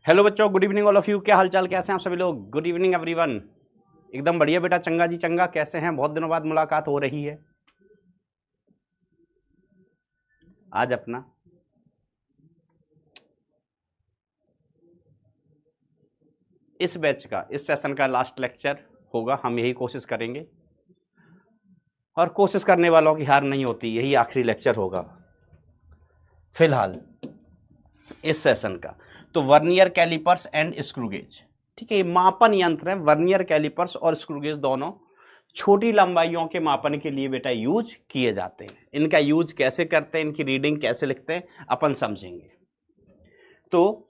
Hello बच्चों, good evening all of you. क्या हालचाल, कैसे हैं आप सभी लोग? Good evening everyone. एकदम बढ़िया बेटा, चंगा जी चंगा। कैसे हैं? बहुत दिनों बाद मुलाकात हो रही है आज अपना। इस बैच का, इस सेशन का लास्ट लेक्चर होगा, हम यही कोशिश करेंगे और कोशिश करने वालों की हार नहीं होती। यही आखिरी लेक्चर होगा फिलहाल इस सेशन का। तो vernier callipers and screw gauge, ठीक है, ये मापन यंत्र है। वर्नियर कैलिपर्स और स्क्रू गेज दोनों छोटी लंबाइयों के मापन के लिए बेटा यूज किए जाते हैं। इनका यूज कैसे करते हैं, इनकी रीडिंग कैसे लिखते हैं, अपन समझेंगे। तो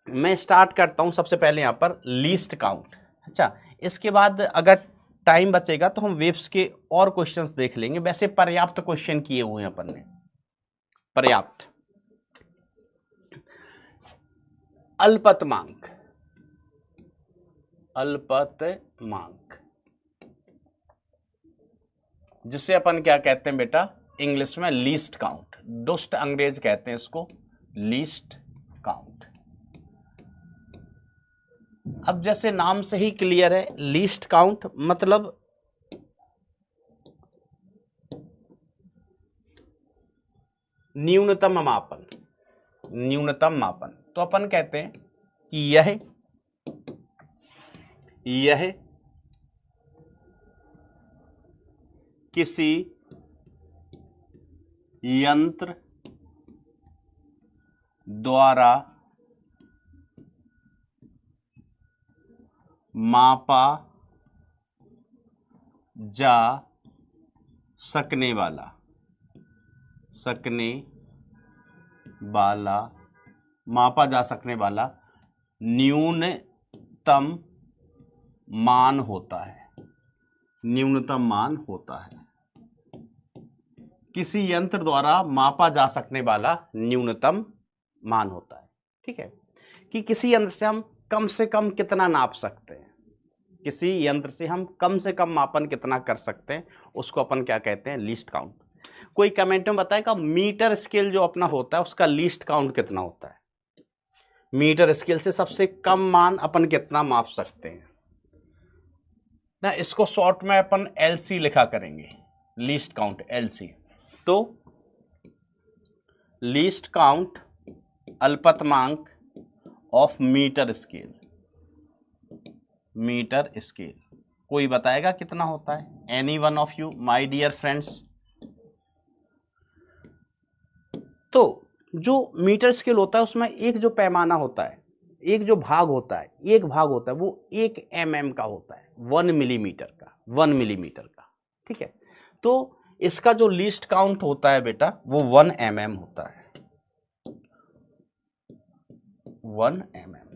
मैं स्टार्ट करता हूं सबसे पहले यहां पर लीस्ट काउंट। अच्छा, इसके बाद अगर टाइम बचेगा तो हम वेव्स के और क्वेश्चंस देख लेंगे। वैसे पर्याप्त क्वेश्चन किए हुए हैं अपन ने, पर्याप्त। अल्पतमांक, अल्पतमांक जिसे अपन क्या कहते हैं बेटा इंग्लिश में? Least count. दुष्ट अंग्रेज कहते हैं इसको लीस्ट काउंट। अब जैसे नाम से ही क्लियर है, लीस्ट काउंट मतलब न्यूनतम मापन। न्यूनतम मापन तो अपन कहते हैं कि यह किसी यंत्र द्वारा मापा जा सकने वाला मापा जा सकने वाला न्यूनतम मान होता है। न्यूनतम मान होता है। किसी यंत्र द्वारा मापा जा सकने वाला न्यूनतम मान होता है। ठीक है, कि किसी यंत्र से हम कम से कम कितना नाप सकते हैं, किसी यंत्र से हम कम से कम मापन कितना कर सकते हैं, उसको अपन क्या कहते हैं? Least count. कोई कमेंट में बताएगा मीटर स्केल जो अपना होता है उसका लीस्ट काउंट कितना होता है? मीटर स्केल से सबसे कम मान अपन कितना माप सकते हैं ना, इसको शॉर्ट में अपन एलसी लिखा करेंगे, लीस्ट काउंट एलसी। तो लीस्ट काउंट अल्पतमांक of metre scale. Metre scale कोई बताएगा कितना होता है? Any one of you my dear friends? तो जो मीटर स्केल होता है उसमें एक जो पैमाना होता है, एक जो भाग होता है, एक भाग होता है, वो 1 mm का होता है, 1 मिलीमीटर का, 1 मिलीमीटर का। ठीक है, तो इसका जो लीस्ट काउंट होता है बेटा वो 1 mm होता है। 1 mm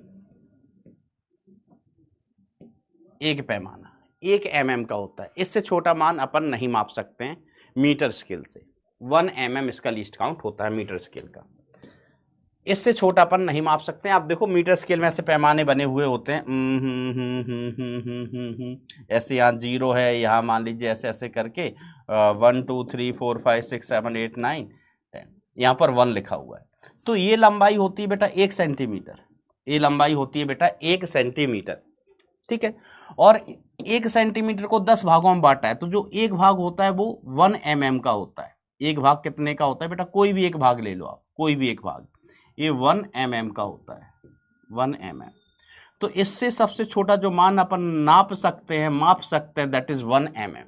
एक पैमाना 1 mm का होता है। इससे छोटा मान अपन नहीं माप सकते हैं मीटर स्केल से। 1 mm इसका लीस्ट काउंट होता है मीटर स्केल का। इससे छोटा अपन नहीं माप सकते हैं। आप देखो मीटर स्केल में ऐसे पैमाने बने हुए होते हैं, ऐसे यहाँ 0 है, यहाँ मान लीजिए ऐसे ऐसे करके 1 2 3 4 5 6 7 8 9 10, यहाँ पर 1 लिखा हुआ है। तो ये लंबाई होती है बेटा 1 सेंटीमीटर। ये लंबाई होती है बेटा 1 सेंटीमीटर। ठीक है, और 1 सेंटीमीटर को 10 भागों में बांटा है, तो जो एक भाग होता है वो 1 mm का होता है। एक भाग कितने का होता है बेटा? कोई भी एक भाग ले लो आप, कोई भी एक भाग, ये 1 mm का होता है, 1 mm। तो इससे सबसे छोटा जो मान अपन नाप सकते हैं, माप सकते हैं, दैट इज 1 mm।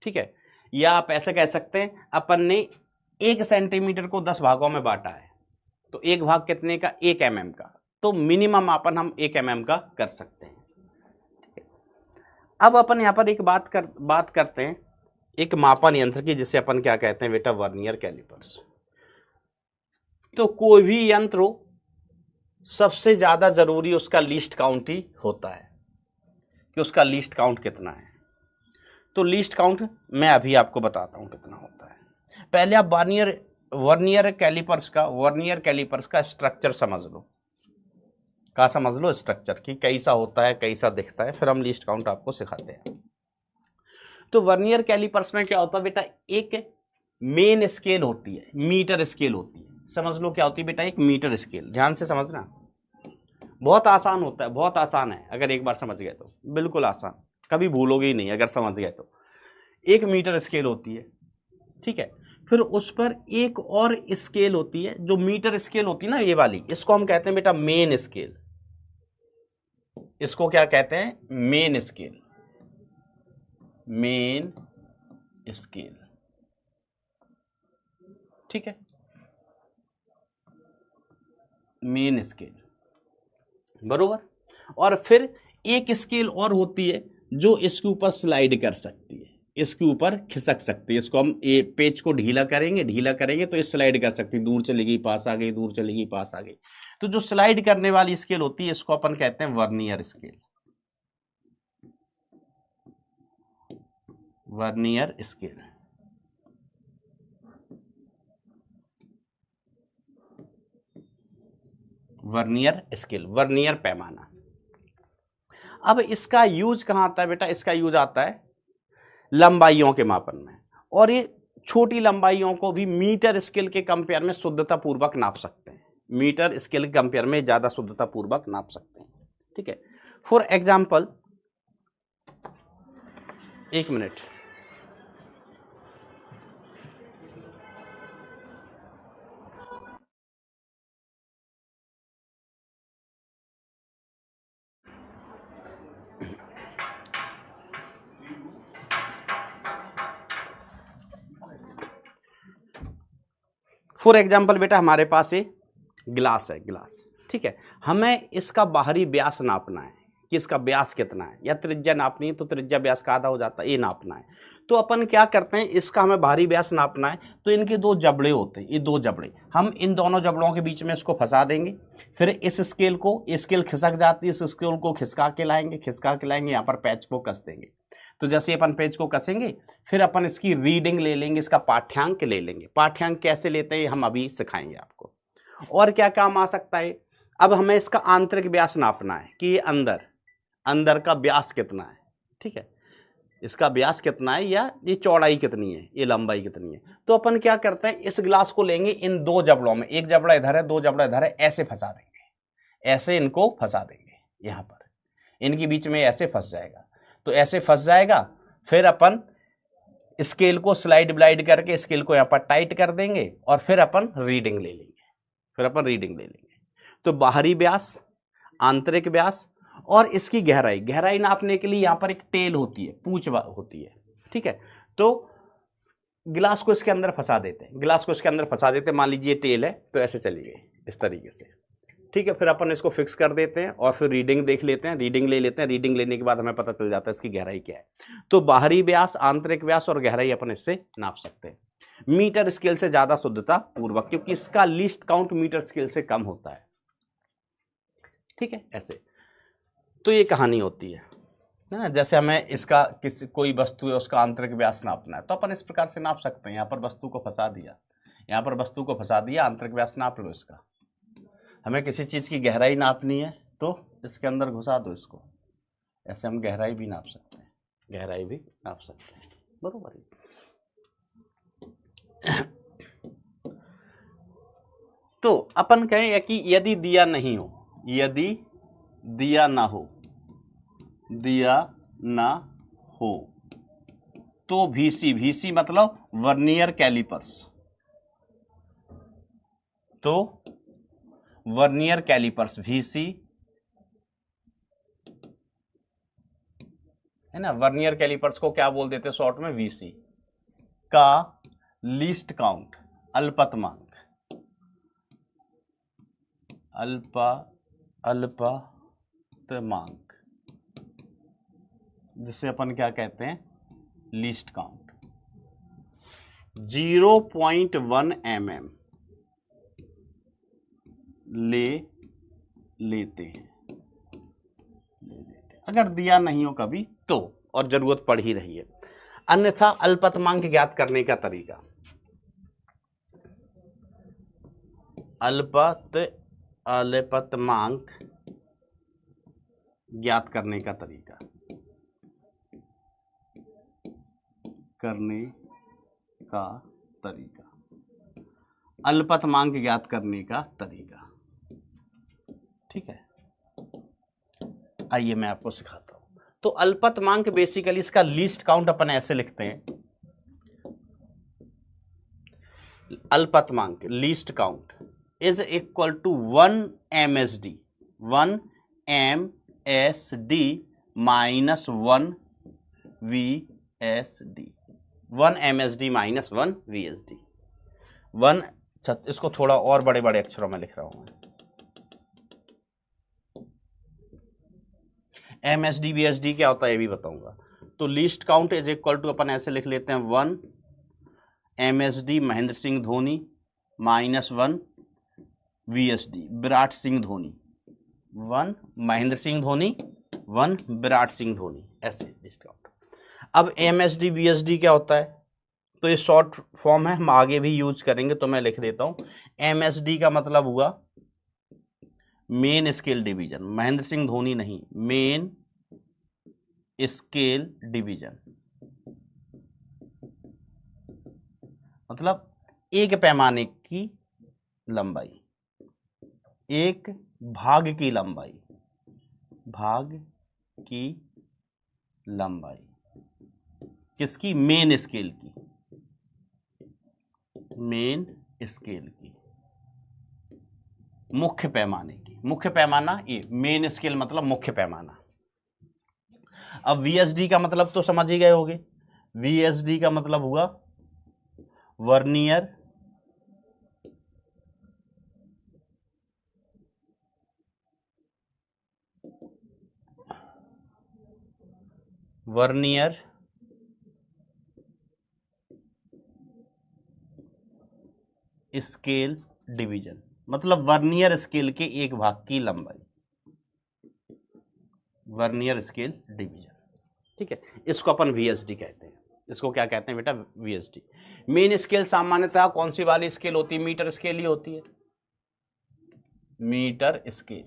ठीक है, या आप ऐसे कह सकते हैं अपन ने 1 सेंटीमीटर को 10 भागों में बांटा है, तो एक भाग कितने का? 1 mm का। तो मिनिमम मापन हम 1 mm का कर सकते हैं। अब अपन यहां पर एक बात करते हैं एक मापन यंत्र की, जिसे अपन क्या कहते हैं बेटा? Vernier callipers. तो कोई भी यंत्र हो, सबसे ज्यादा जरूरी उसका लीस्ट काउंट ही होता है, कि उसका लीस्ट काउंट कितना है। तो लीस्ट काउंट मैं अभी आपको बताता हूं कितना होता है। पहले आप वर्नियर कैलिपर्स का स्ट्रक्चर समझ लो। का समझ लो स्ट्रक्चर की कैसा होता है, कैसा दिखता है, फिर हम लीस्ट काउंट आपको सिखाते हैं। तो वर्नियर कैलिपर्स में क्या होता है बेटा? एक मेन स्केल होती है, मीटर स्केल होती है। समझ लो क्या होती है बेटा, एक मीटर स्केल। ध्यान से समझना, बहुत आसान होता है, बहुत आसान है अगर एक बार समझ गए तो, बिल्कुल आसान, कभी भूलोगे ही नहीं अगर समझ गए तो। एक मीटर स्केल होती है, ठीक है। फिर उस पर एक और स्केल होती है, जो मीटर स्केल होती है ना ये वाली, इसको हम कहते हैं बेटा मेन स्केल। इसको क्या कहते हैं? मेन स्केल, मेन स्केल, ठीक है, मेन स्केल, बरोबर। और फिर एक स्केल और होती है जो इसके ऊपर स्लाइड कर सकती है, इसके ऊपर खिसक सकती है। इसको हम ये पेज को ढीला करेंगे, ढीला करेंगे तो ये स्लाइड कर सकती है, दूर चलेगी पास आ गई, दूर चलेगी पास आ गई। तो जो स्लाइड करने वाली स्केल होती है इसको अपन कहते हैं vernier scale, vernier scale, vernier scale, vernier पैमाना। अब इसका यूज कहां आता है बेटा? इसका यूज आता है लंबाइयों के मापन में, और ये छोटी लंबाइयों को भी मीटर स्केल के कंपेयर में शुद्धता पूर्वक नाप सकते हैं, मीटर स्केल के कंपेयर में ज्यादा शुद्धता पूर्वक नाप सकते हैं, ठीक है। फॉर एग्जाम्पल, एक मिनट, फॉर एग्जाम्पल बेटा हमारे पास ये गिलास है, गिलास, ठीक है। हमें इसका बाहरी व्यास नापना है कि इसका व्यास कितना है, या त्रिज्या नापनी है तो त्रिज्या व्यास का आधा हो जाता है, ये नापना है। तो अपन क्या करते हैं, इसका हमें बाहरी व्यास नापना है तो इनके दो जबड़े होते हैं, ये दो जबड़े, हम इन दोनों जबड़ों के बीच में इसको फंसा देंगे। फिर इस स्केल को, स्केल खिसक जाती है, इस स्केल को खिसका के लाएंगे, खिसका के लाएंगे, यहाँ पर पैच को कस देंगे। तो जैसे अपन पेज को कसेंगे, फिर अपन इसकी रीडिंग ले लेंगे, इसका पाठ्यांक ले लेंगे। पाठ्यांक कैसे लेते हैं हम अभी सिखाएंगे आपको। और क्या काम आ सकता है, अब हमें इसका आंतरिक व्यास नापना है कि ये अंदर, अंदर का व्यास कितना है, ठीक है, इसका व्यास कितना है, या ये चौड़ाई कितनी है, ये लंबाई कितनी है। तो अपन क्या करते हैं, इस गिलास को लेंगे, इन दो जबड़ों में, एक जबड़ा इधर है, दो जबड़ा इधर है, ऐसे फंसा देंगे, ऐसे इनको फंसा देंगे, यहां पर इनके बीच में ऐसे फंस जाएगा। तो ऐसे फंस जाएगा, फिर अपन स्केल को स्लाइड ब्लाइड करके स्केल को यहां पर टाइट कर देंगे, और फिर अपन रीडिंग ले लेंगे, फिर अपन रीडिंग ले लेंगे। तो बाहरी व्यास, आंतरिक व्यास, और इसकी गहराई, गहराई नापने के लिए यहां पर एक टेल होती है, पूंछ होती है, ठीक है। तो गिलास को इसके अंदर फंसा देते हैं, गिलास को इसके अंदर फंसा देते हैं, मान लीजिए टेल है, तो ऐसे चली गई इस तरीके से, ठीक है। फिर अपन इसको फिक्स कर देते हैं और फिर रीडिंग देख लेते हैं, रीडिंग ले लेते हैं। रीडिंग लेने के बाद हमें पता चल जाता है इसकी गहराई क्या है। तो बाहरी व्यास, आंतरिक व्यास और गहराई अपन इससे नाप सकते हैं मीटर स्केल से ज्यादा शुद्धता पूर्वक, क्योंकि इसका लीस्ट काउंट मीटर स्केल से कम होता है, ठीक है, ऐसे। तो ये कहानी होती है ना, जैसे हमें इसका किसी कोई वस्तु है उसका आंतरिक व्यास नापना है तो अपन इस प्रकार से नाप सकते हैं। यहाँ पर वस्तु को फंसा दिया, यहाँ पर वस्तु को फंसा दिया, आंतरिक व्यास नाप लो इसका। हमें किसी चीज की गहराई नापनी है तो इसके अंदर घुसा दो इसको, ऐसे हम गहराई भी नाप सकते हैं, गहराई भी नाप सकते हैं, बरोबर। तो अपन कहें कि यदि दिया नहीं हो, यदि दिया ना हो, दिया ना हो, तो VC, VC मतलब वर्नियर कैलिपर्स, तो वर्नियर कैलिपर्स VC है ना, वर्नियर कैलिपर्स को क्या बोल देते हैं शॉर्ट में, VC का लीस्ट काउंट, अल्पतमांक, अल्पतमांक, जिसे अपन क्या कहते हैं, लीस्ट काउंट, 0.1 mm ले लेते हैं, अगर दिया नहीं हो कभी तो, और जरूरत पड़ ही रही है। अन्यथा अल्पतमांक ज्ञात करने का तरीका, अल्पतमांक ज्ञात करने का तरीका, अल्पतमांक ज्ञात करने का तरीका। ठीक है, आइए मैं आपको सिखाता हूं। तो अल्पतमांक बेसिकली इसका लीस्ट काउंट अपन ऐसे लिखते हैं, अल्पतमांक least count is equal to 1 MSD, 1 MSD minus 1 VSD, 1 MSD minus 1 VSD। 1, इसको थोड़ा और बड़े बड़े अक्षरों में लिख रहा हूं मैं। MSD VSD क्या होता है ये भी बताऊंगा। तो least count is equal to अपन ऐसे लिख लेते हैं 1 MSD Mahendra Singh Dhoni minus 1 VSD Virat Singh Dhoni, 1 Mahendra Singh Dhoni 1 Virat Singh Dhoni, ऐसे लीस्ट काउंट। अब MSD VSD क्या होता है, तो ये शॉर्ट फॉर्म है, हम आगे भी यूज करेंगे, तो मैं लिख देता हूं। MSD का मतलब हुआ main scale division, Mahendra Singh Dhoni नहीं, मेन स्केल डिवीजन, मतलब एक पैमाने की लंबाई, एक भाग की लंबाई, भाग की लंबाई किसकी, मेन स्केल की, मेन स्केल की, मुख्य पैमाने की, मुख्य पैमाना ये मेन स्केल मतलब मुख्य पैमाना। अब VSD का मतलब तो समझ ही गए होंगे, VSD का मतलब हुआ वर्नियर वर्नियर स्केल डिवीजन, मतलब वर्नियर स्केल के एक भाग की लंबाई, वर्नियर स्केल डिवीजन। ठीक है, इसको अपन VSD कहते हैं। इसको क्या कहते हैं बेटा, VSD। मेन स्केल सामान्यतः कौन सी वाली स्केल होती है, मीटर स्केल ही होती है, मीटर स्केल।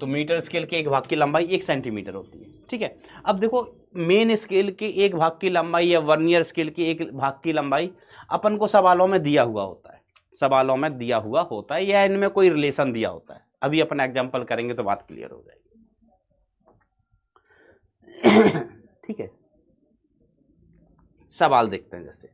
तो मीटर स्केल के एक भाग की लंबाई 1 सेंटीमीटर होती है। ठीक है, अब देखो मेन स्केल के एक भाग की लंबाई या वर्नियर स्केल के एक भाग की लंबाई अपन को सवालों में दिया हुआ होता है, सवालों में दिया हुआ होता है, या इनमें कोई रिलेशन दिया होता है। अभी अपन एग्जांपल करेंगे तो बात क्लियर हो जाएगी। ठीक है, सवाल देखते हैं। जैसे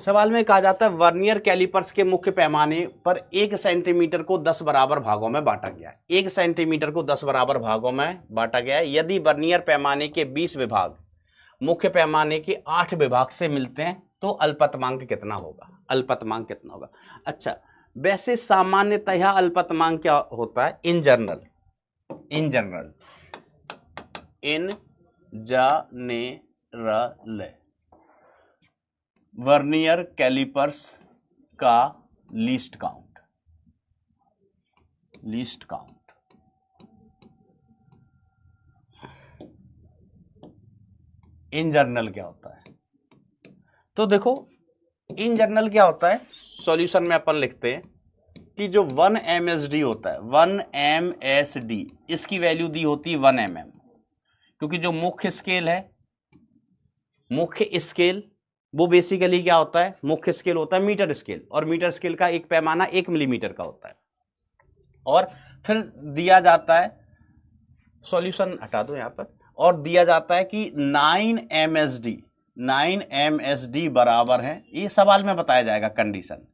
सवाल में कहा जाता है वर्नियर कैलिपर्स के मुख्य पैमाने पर 1 सेंटीमीटर को 10 बराबर भागों में बांटा गया है। 1 सेंटीमीटर को 10 बराबर भागों में बांटा गया है। यदि वर्नियर पैमाने के 20 विभाग मुख्य पैमाने के 8 विभाग से मिलते हैं तो अल्पतमांक कितना होगा, अल्पतमांक कितना होगा। अच्छा, वैसे सामान्यतः अल्पतमांक क्या होता है, in general, in general, in general vernier callipers का least count, least count in general क्या होता है। तो देखो इन जनरल क्या होता है, सॉल्यूशन में अपन लिखते हैं कि जो 1 MSD होता है, 1 MSD, इसकी वैल्यू दी होती है 1 mm, क्योंकि जो मुख्य स्केल है, मुख्य स्केल वो बेसिकली क्या होता है, मुख्य स्केल होता है मीटर स्केल, और मीटर स्केल का एक पैमाना 1 मिलीमीटर का होता है। और फिर दिया जाता है, सॉल्यूशन हटा दो यहां पर, और दिया जाता है कि 9 MSD बराबर है, ये सवाल में बताया जाएगा कंडीशन।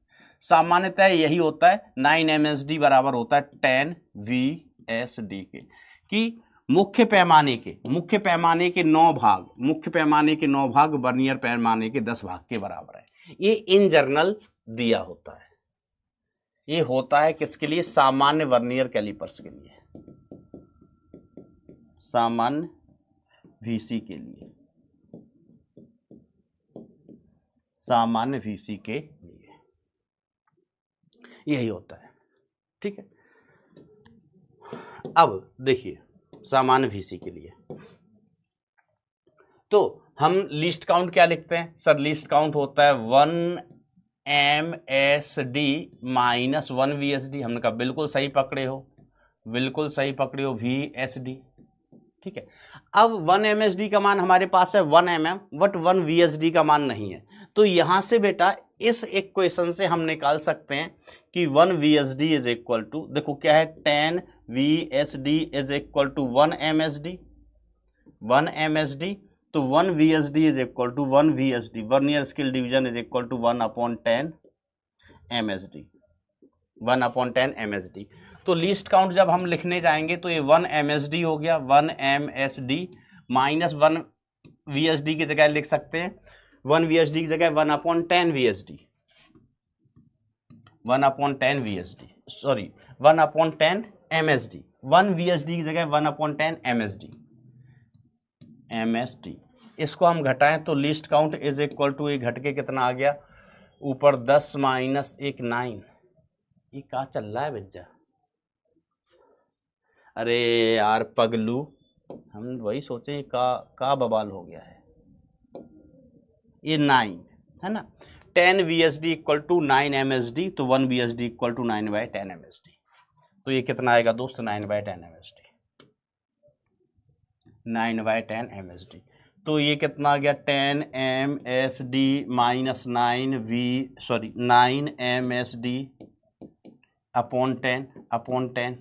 सामान्यतः यही होता है, 9 MSD बराबर होता है 10 VSD के, कि मुख्य पैमाने के 9 भाग, मुख्य पैमाने के 9 भाग वर्नियर पैमाने के 10 भाग के बराबर है। ये इन जनरल दिया होता है। ये होता है किसके लिए, सामान्य वर्नियर कैलिपर्स के लिए, सामान्य VC के लिए, सामान्य VC के लिए यही होता है। ठीक है, अब देखिए सामान्य VC के लिए तो हम लीस्ट काउंट क्या लिखते हैं सर, लीस्ट काउंट होता है 1 MSD माइनस 1 VSD। हमने कहा बिल्कुल सही पकड़े हो, बिल्कुल सही पकड़े हो, VSD। ठीक है, अब 1 MSD का मान हमारे पास है 1 mm, बट 1 VSD का मान नहीं है, तो यहां से बेटा इस इक्वेशन से हम निकाल सकते हैं कि 1 VSD इज इक्वल टू, देखो क्या है, 10 VSD is equal to 1 MSD, 1 MSD। तो 1 VSD is equal to 1 VSD, vernier scale division is equal to 1/10 MSD, 1/10 MSD। तो लीस्ट काउंट जब हम लिखने जाएंगे तो ये 1 MSD हो गया, 1 MSD माइनस 1 VSD की जगह लिख सकते हैं 1 VSD की जगह 1/10 VSD, 1/10 VSD, sorry 1/10 MSD, 1 VSD की जगह 1/10 MSD। इसको हम घटाएं तो least count is equal to, ये घट के कितना आ गया ऊपर 10 माइनस 1 9। ये क्या चल रहा है बच्चा? अरे यार पगलू, हम वही सोचे का बवाल हो गया है। ये 9 है ना, 10 VSD इक्वल टू 9 MSD, तो 1 VSD इक्वल टू 9/10 MSD। तो ये कितना आएगा दोस्त, 9/10 MSD, 9/10 MSD। तो ये कितना आ गया 10 MSD माइनस 9 MSD अपॉन 10,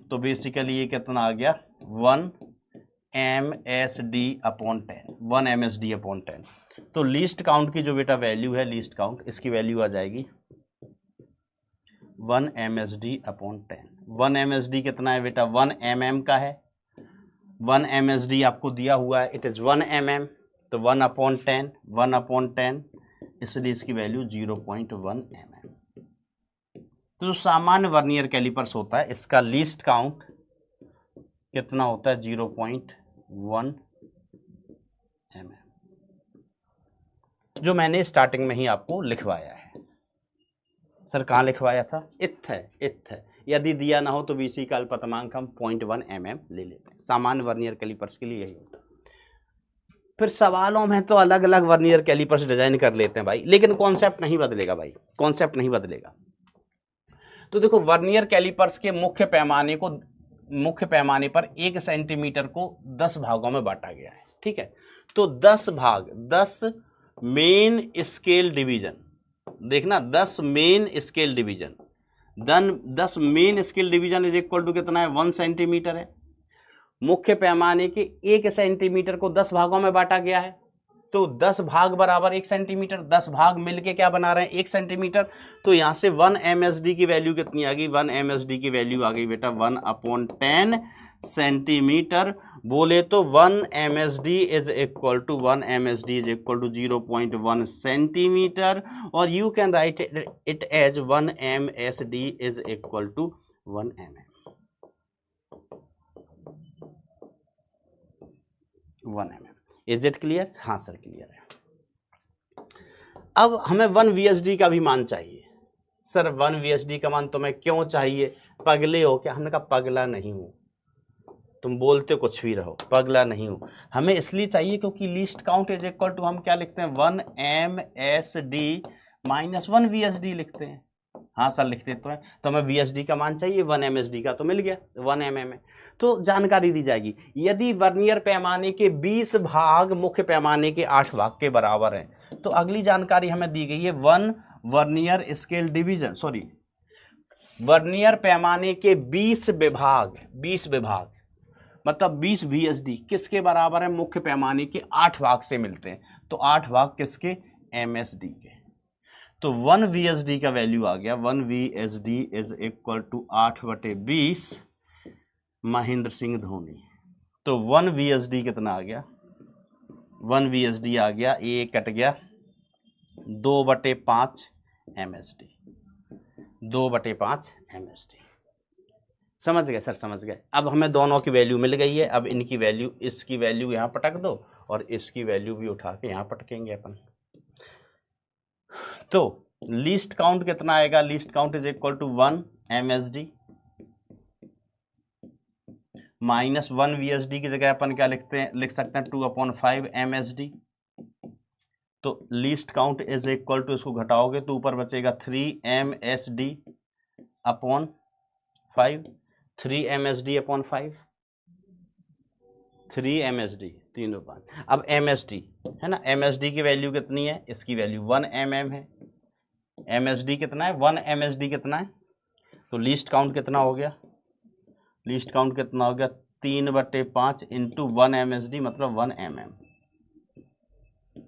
तो बेसिकली ये कितना आ गया 1 MSD अपॉन 10, 1 MSD अपॉन 10। तो लीस्ट काउंट की जो बेटा वैल्यू है, लीस्ट काउंट, इसकी वैल्यू आ जाएगी 1 MSD अपॉन 10। 1 MSD कितना है बेटा, 1 mm का है, 1 MSD आपको दिया हुआ है, इट इज 1 mm, तो 1/10, 1/10, इसलिए इसकी वैल्यू 0.1 mm। तो जो सामान्य वर्नियर कैलिपर्स होता है इसका लीस्ट काउंट कितना होता है, 0.1 mm, जो मैंने स्टार्टिंग में ही आपको लिखवाया है। सर कहाँ लिखवाया था, इत्थ है। यदि दिया ना हो तो VC का अल्पतमांक हम 0.1 mm ले लेते हैं, सामान्य वर्नियर कैलिपर्स के लिए यही होता है। फिर सवालों में तो अलग अलग वर्नियर कैलिपर्स डिजाइन कर लेते हैं भाई, लेकिन कॉन्सेप्ट नहीं बदलेगा भाई, कॉन्सेप्ट नहीं बदलेगा। तो देखो वर्नियर कैलिपर्स के मुख्य पैमाने पर 1 सेंटीमीटर को 10 भागों में बांटा गया है, ठीक है। तो 10 भाग, 10 मेन स्केल डिवीजन, देखना 10 main scale division, 10 main scale division is equal to कितना है, 1 सेंटीमीटर है। मुख्य पैमाने के 1 सेंटीमीटर को 10 भागों में बांटा गया है, तो 10 भाग बराबर 1 सेंटीमीटर, 10 भाग मिलके क्या बना रहे हैं, 1 सेंटीमीटर। तो यहां से 1 MSD की वैल्यू कितनी आ गई, 1 MSD की वैल्यू आ गई बेटा 1/10 सेंटीमीटर। बोले तो 1 MSD is equal to 0.1 centimetre, और you can write it as 1 MSD is equal to 1 mm, 1 mm। Is it clear? हाँ सर क्लियर है। अब हमें 1 VSD का भी मान चाहिए। सर 1 VSD का मान तुम्हें क्यों चाहिए, पगले हो क्या? हमने कहा पगला नहीं हूं, तुम बोलते कुछ भी रहो, पगला नहीं हूं। हमें इसलिए चाहिए क्योंकि least count is equal to हम क्या लिखते हैं, 1 MSD माइनस 1 VSD लिखते हैं। हाँ सर लिखते तो है, तो हमें VSD का मान चाहिए, 1 MSD का तो मिल गया 1 mm। तो जानकारी दी जाएगी, यदि वर्नियर पैमाने के 20 भाग मुख्य पैमाने के 8 भाग के बराबर हैं, तो अगली जानकारी हमें दी गई है 1 vernier scale division, sorry vernier पैमाने के 20 विभाग मतलब 20 VSD किसके बराबर है, मुख्य पैमाने के 8 भाग से मिलते हैं, तो 8 भाग किसके, MSD के। तो 1 VSD का वैल्यू आ गया, 1 VSD is equal to 8/20 Mahendra Singh Dhoni. तो 1 VSD कितना आ गया, 1 VSD आ गया, ये कट गया 2/5 MSD, 2/5 MSD। समझ गए सर, समझ गए। अब हमें दोनों की वैल्यू मिल गई है, अब इनकी वैल्यू, इसकी वैल्यू यहां पटक दो और इसकी वैल्यू भी उठा के यहां पटकेंगे अपन। तो लीस्ट काउंट कितना आएगा, least count is equal to 1 MSD minus 1 VSD की जगह अपन क्या लिख सकते हैं 2/5 MSD। तो least count is equal to, इसको घटाओगे तो ऊपर बचेगा 3 MSD upon 5, 3 MSD upon 5, 3 MSD 3/5। अब MSD है ना, MSD की वैल्यू कितनी है, इसकी वैल्यू 1 mm है। MSD कितना है, 1 MSD कितना है, तो लीस्ट काउंट कितना हो गया, लीस्ट काउंट कितना हो गया 3/5 इंटू 1 MSD मतलब 1 mm,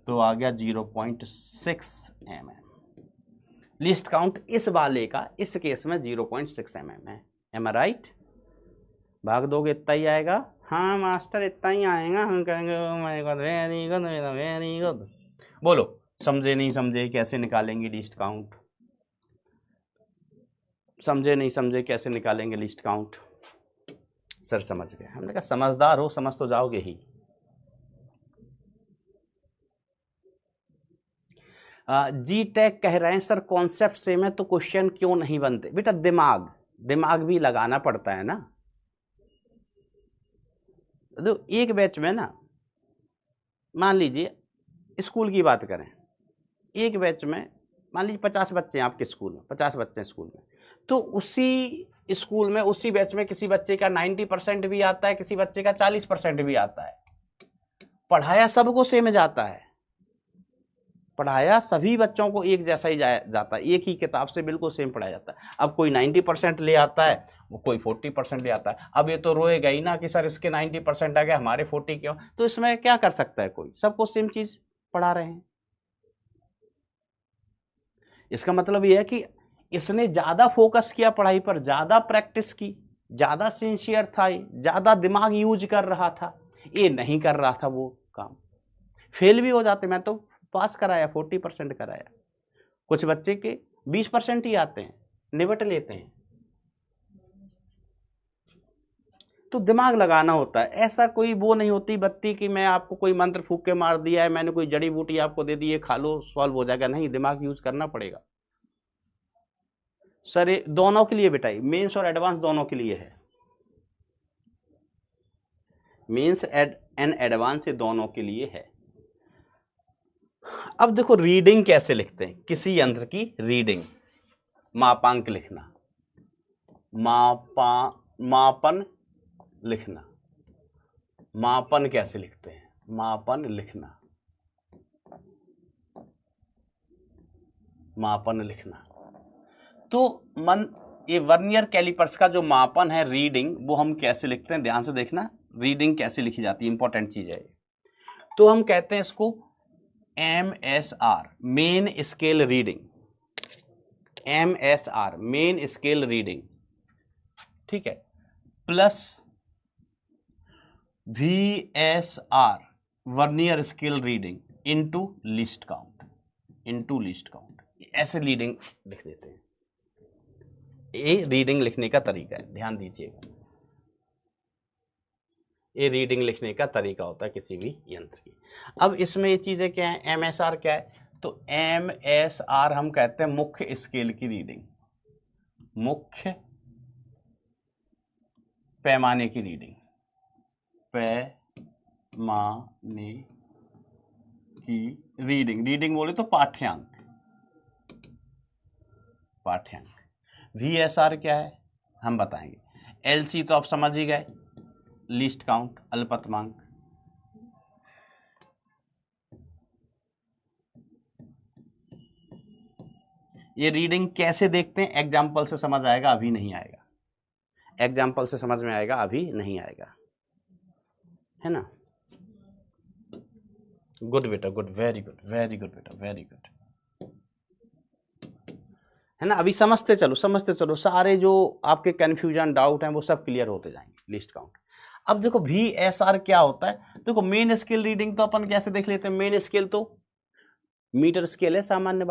तो आ गया 0.6 mm। लीस्ट काउंट इस वाले का इस केस में 0.6 mm है। एम आई राइट? भाग दोगे इतना ही आएगा? हाँ मास्टर इतना ही आएगा, हम कहेंगे वेरी गुड वेरी गुड। बोलो समझे नहीं समझे कैसे निकालेंगे लीस्ट काउंट, समझे नहीं समझे कैसे निकालेंगे लीस्ट काउंट? सर समझ गए। हमने कहा समझदार हो, समझ तो जाओगे ही। जी टैग कह रहे हैं सर कॉन्सेप्ट सेम है तो क्वेश्चन क्यों नहीं बनते? बेटा दिमाग भी लगाना पड़ता है ना। तो एक बैच में ना, मान लीजिए स्कूल की बात करें, एक बैच में मान लीजिए 50 बच्चे हैं आपके स्कूल में, 50 बच्चे हैं स्कूल में, तो उसी स्कूल में उसी बैच में किसी बच्चे का 90% भी आता है, किसी बच्चे का 40% भी आता है। पढ़ाया सबको सेम जाता है, पढ़ाया सभी बच्चों को एक जैसा ही जाता है, एक ही किताब से बिल्कुल सेम पढ़ाया जाता है। अब कोई 90% ले आता है, वो कोई 40% ले आता है। अब ये तो रोएगा ही ना कि सर इसके 90% आ गए हमारे 40 क्यों? तो इसमें क्या कर सकता है कोई, सबको सेम चीज पढ़ा रहे हैं। इसका मतलब यह है कि इसने ज्यादा फोकस किया पढ़ाई पर, ज्यादा प्रैक्टिस की, ज्यादा सिंसियर था, ज्यादा दिमाग यूज कर रहा था, ये नहीं कर रहा था वो काम, फेल भी हो जाते। मैं तो पास कराया 40% कराया, कुछ बच्चे के 20% ही आते हैं, निपट लेते हैं। तो दिमाग लगाना होता है, ऐसा कोई वो नहीं होती बत्ती कि मैं आपको कोई मंत्र फूक के मार दिया है, मैंने कोई जड़ी बूटी आपको दे दी है खा लो सॉल्व हो जाएगा, नहीं, दिमाग यूज करना पड़ेगा। सर ये दोनों के लिए बेटा, मेंस और एडवांस दोनों के लिए है, मेंस एंड एडवांस ये दोनों के लिए है। अब देखो रीडिंग कैसे लिखते हैं, किसी यंत्र की रीडिंग, मापांक लिखना, मापन लिखना, मापन कैसे लिखते हैं, मापन लिखना, मापन लिखना। तो ये वर्नियर कैलिपर्स का जो मापन है रीडिंग, वो हम कैसे लिखते हैं, ध्यान से देखना रीडिंग कैसे लिखी जाती है, इंपॉर्टेंट चीज है। तो हम कहते हैं इसको MSR main scale reading, MSR main scale reading, ठीक है, plus VSR vernier scale reading into list count, into list count, ऐसे रीडिंग लिख देते हैं। ये रीडिंग लिखने का तरीका है, ध्यान दीजिएगा, ये रीडिंग लिखने का तरीका होता है किसी भी यंत्र की। अब इसमें ये चीजें क्या है, MSR क्या है, तो MSR हम कहते हैं मुख्य स्केल की रीडिंग, मुख्य पैमाने की रीडिंग, पैमाने की रीडिंग, रीडिंग बोले तो पाठ्यांक, पाठ्यांक। VSR क्या है हम बताएंगे, LC तो आप समझ ही गए, लीस्ट काउंट, अल्पतमांक। ये रीडिंग कैसे देखते हैं, एग्जाम्पल से समझ आएगा, अभी नहीं आएगा, एग्जाम्पल से समझ में आएगा, अभी नहीं आएगा, है ना। गुड बेटा good, very good, very good बेटा, वेरी गुड, है ना। अभी समझते चलो, समझते चलो, सारे जो आपके कंफ्यूजन डाउट हैं वो सब क्लियर होते जाएंगे। List count. अब देखो VSR क्या होता है, देखो मेन स्केल रीडिंग तो अपन कैसे देख लेते हैं, मेन स्केल तो मीटर स्केल है, सामान्य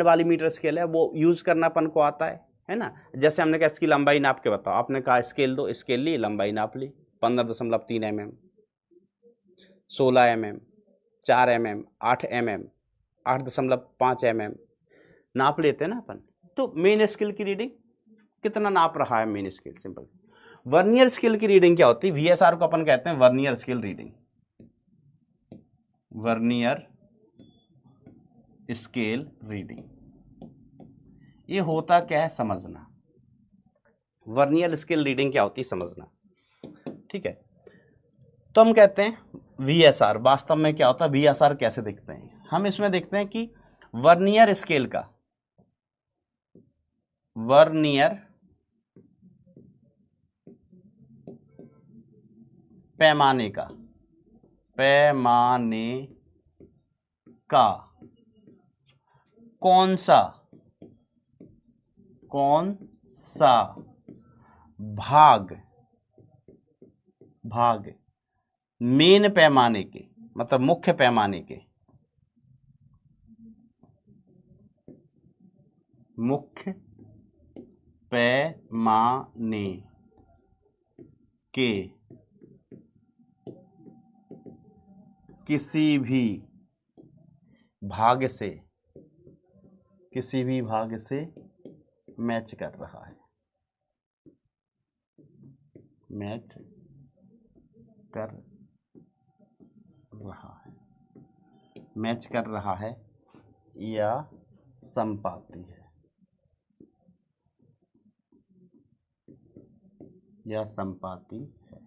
वाली मीटर स्केल है, वो यूज करना अपन को आता है ना। जैसे हमने कहा इसकी लंबाई नाप के बताओ, आपने कहा स्केल दो, स्केल ली, लंबाई नाप ली, 15.3 mm, 16 mm, 4 mm, 8 mm, 8.5 mm नाप लेते हैं ना अपन। तो मेन स्केल की रीडिंग कितना नाप रहा है main scale, simple. Vernier scale की रीडिंग क्या होती है, VSR को अपन कहते हैं vernier scale reading, vernier scale reading. ये होता क्या है समझना, वर्नियर स्केल रीडिंग क्या होती है समझना, ठीक है। तो हम कहते हैं VSR वास्तव में क्या होता है, VSR कैसे देखते हैं हम, इसमें देखते हैं कि वर्नियर स्केल का, वर्नियर पैमाने का, पैमाने का कौन सा भाग मेन पैमाने के, मतलब मुख्य पैमाने के, मुख्य पैमाने के किसी भी भाग से मैच कर रहा है, मैच कर रहा है या संपाती है,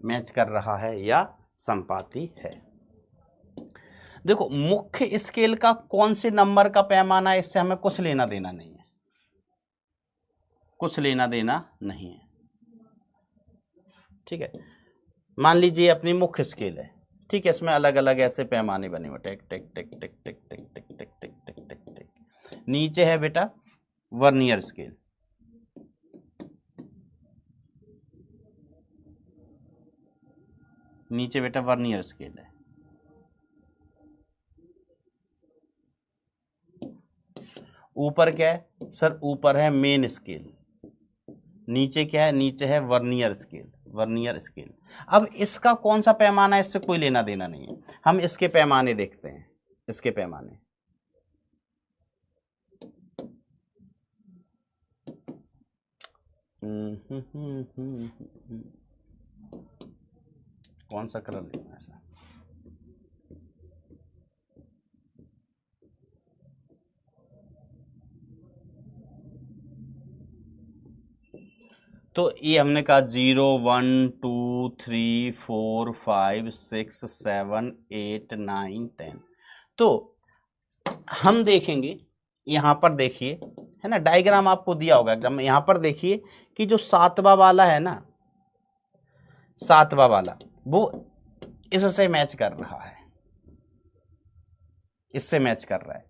मैच कर रहा है या संपाती है। देखो मुख्य स्केल का कौन से नंबर का पैमाना है, इससे हमें कुछ लेना देना नहीं है, ठीक है। मान लीजिए अपनी मुख्य स्केल है, ठीक है, इसमें अलग अलग ऐसे पैमाने बने हुए, टिक टिक टिक टिक टिक टिक टिक टिक टिक टिक टिक टिक। नीचे है बेटा वर्नियर स्केल, नीचे बेटा वर्नियर स्केल है, ऊपर क्या है सर, ऊपर है मेन स्केल, नीचे क्या है, नीचे है वर्नियर स्केल। अब इसका कौन सा पैमाना है, इससे कोई लेना देना नहीं है, हम इसके पैमाने देखते हैं, इसके पैमाने कौन सा कलर लेना है ऐसा, तो ये हमने कहा 0 1 2 3 4 5 6 7 8 9 10। तो हम देखेंगे यहां पर, देखिए है ना, डायग्राम आपको दिया होगा एकदम, यहां पर देखिए कि जो सातवां वाला है ना, सातवां वाला वो इससे मैच कर रहा है, इससे मैच कर रहा है।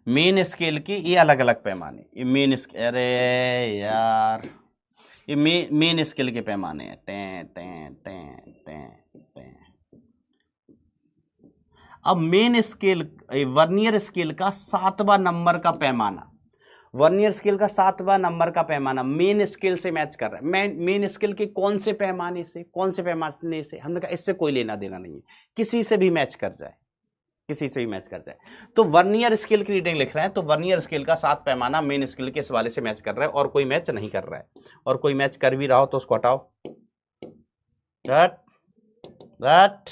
मेन स्केल के ये अलग अलग पैमाने, ये मेन स्केल, अरे यार ये मेन स्केल के पैमाने हैं, टें टें टें टें टें। अब मेन स्केल, वर्नियर स्केल का सातवां नंबर का पैमाना, वर्नियर स्केल का सातवां नंबर का पैमाना मेन स्केल से मैच कर रहा है। मेन स्केल के कौन से पैमाने से, हमने कहा इससे कोई लेना देना नहीं है, किसी से भी मैच कर जाए, तो वर्नियर स्केल की रीडिंग लिख रहे हैं, तो वर्नियर स्केल का सात पैमाना मेन स्केल के इस वाले से मैच कर रहा है, और कोई मैच नहीं कर रहा है, और कोई मैच कर भी रहा हो तो उसको हटाओ, दैट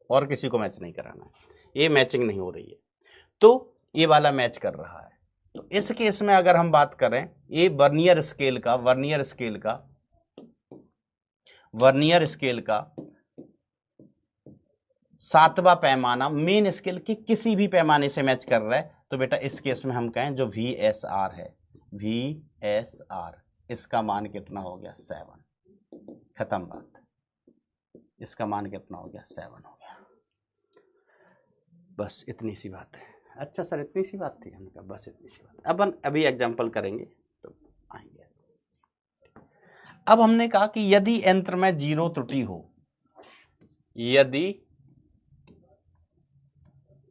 और किसी को मैच नहीं कराना है, ये मैचिंग नहीं हो रही है, तो ये वाला मैच कर रहा है। तो इस केस में अगर हम बात करें, ये वर्नियर स्केल का सातवां पैमाना मेन स्केल के किसी भी पैमाने से मैच कर रहा है, तो बेटा इस केस में हम कहें जो VSR है, VSR इसका मान कितना हो गया, 7, खत्म बात, इसका मान कितना हो गया, 7 हो गया, बस इतनी सी बात है। अच्छा सर इतनी सी बात थी, हमने कहा बस इतनी सी बात। अब अभी एग्जांपल करेंगे तो आएंगे। अब हमने कहा कि यदि यंत्र में 0 त्रुटि हो, यदि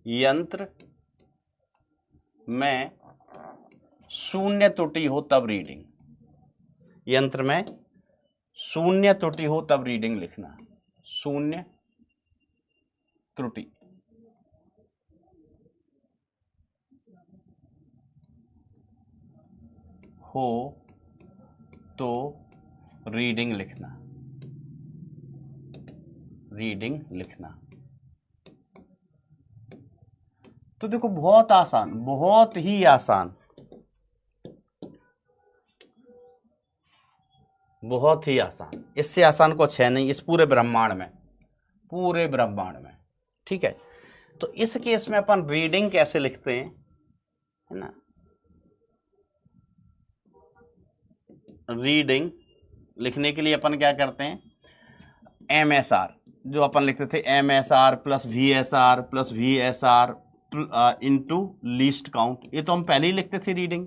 यंत्र में 0 त्रुटि हो तब रीडिंग, यंत्र में 0 त्रुटि हो तब रीडिंग लिखना, 0 त्रुटि हो तो रीडिंग लिखना। तो देखो बहुत आसान, बहुत ही आसान, बहुत ही आसान, इससे आसान कुछ है नहीं इस पूरे ब्रह्मांड में, पूरे ब्रह्मांड में। ठीक है, तो इस केस में अपन रीडिंग कैसे लिखते हैं, है ना, रीडिंग लिखने के लिए अपन क्या करते हैं, MSR जो अपन लिखते थे, MSR plus VSR into least count, ये तो हम पहले ही लिखते थे रीडिंग,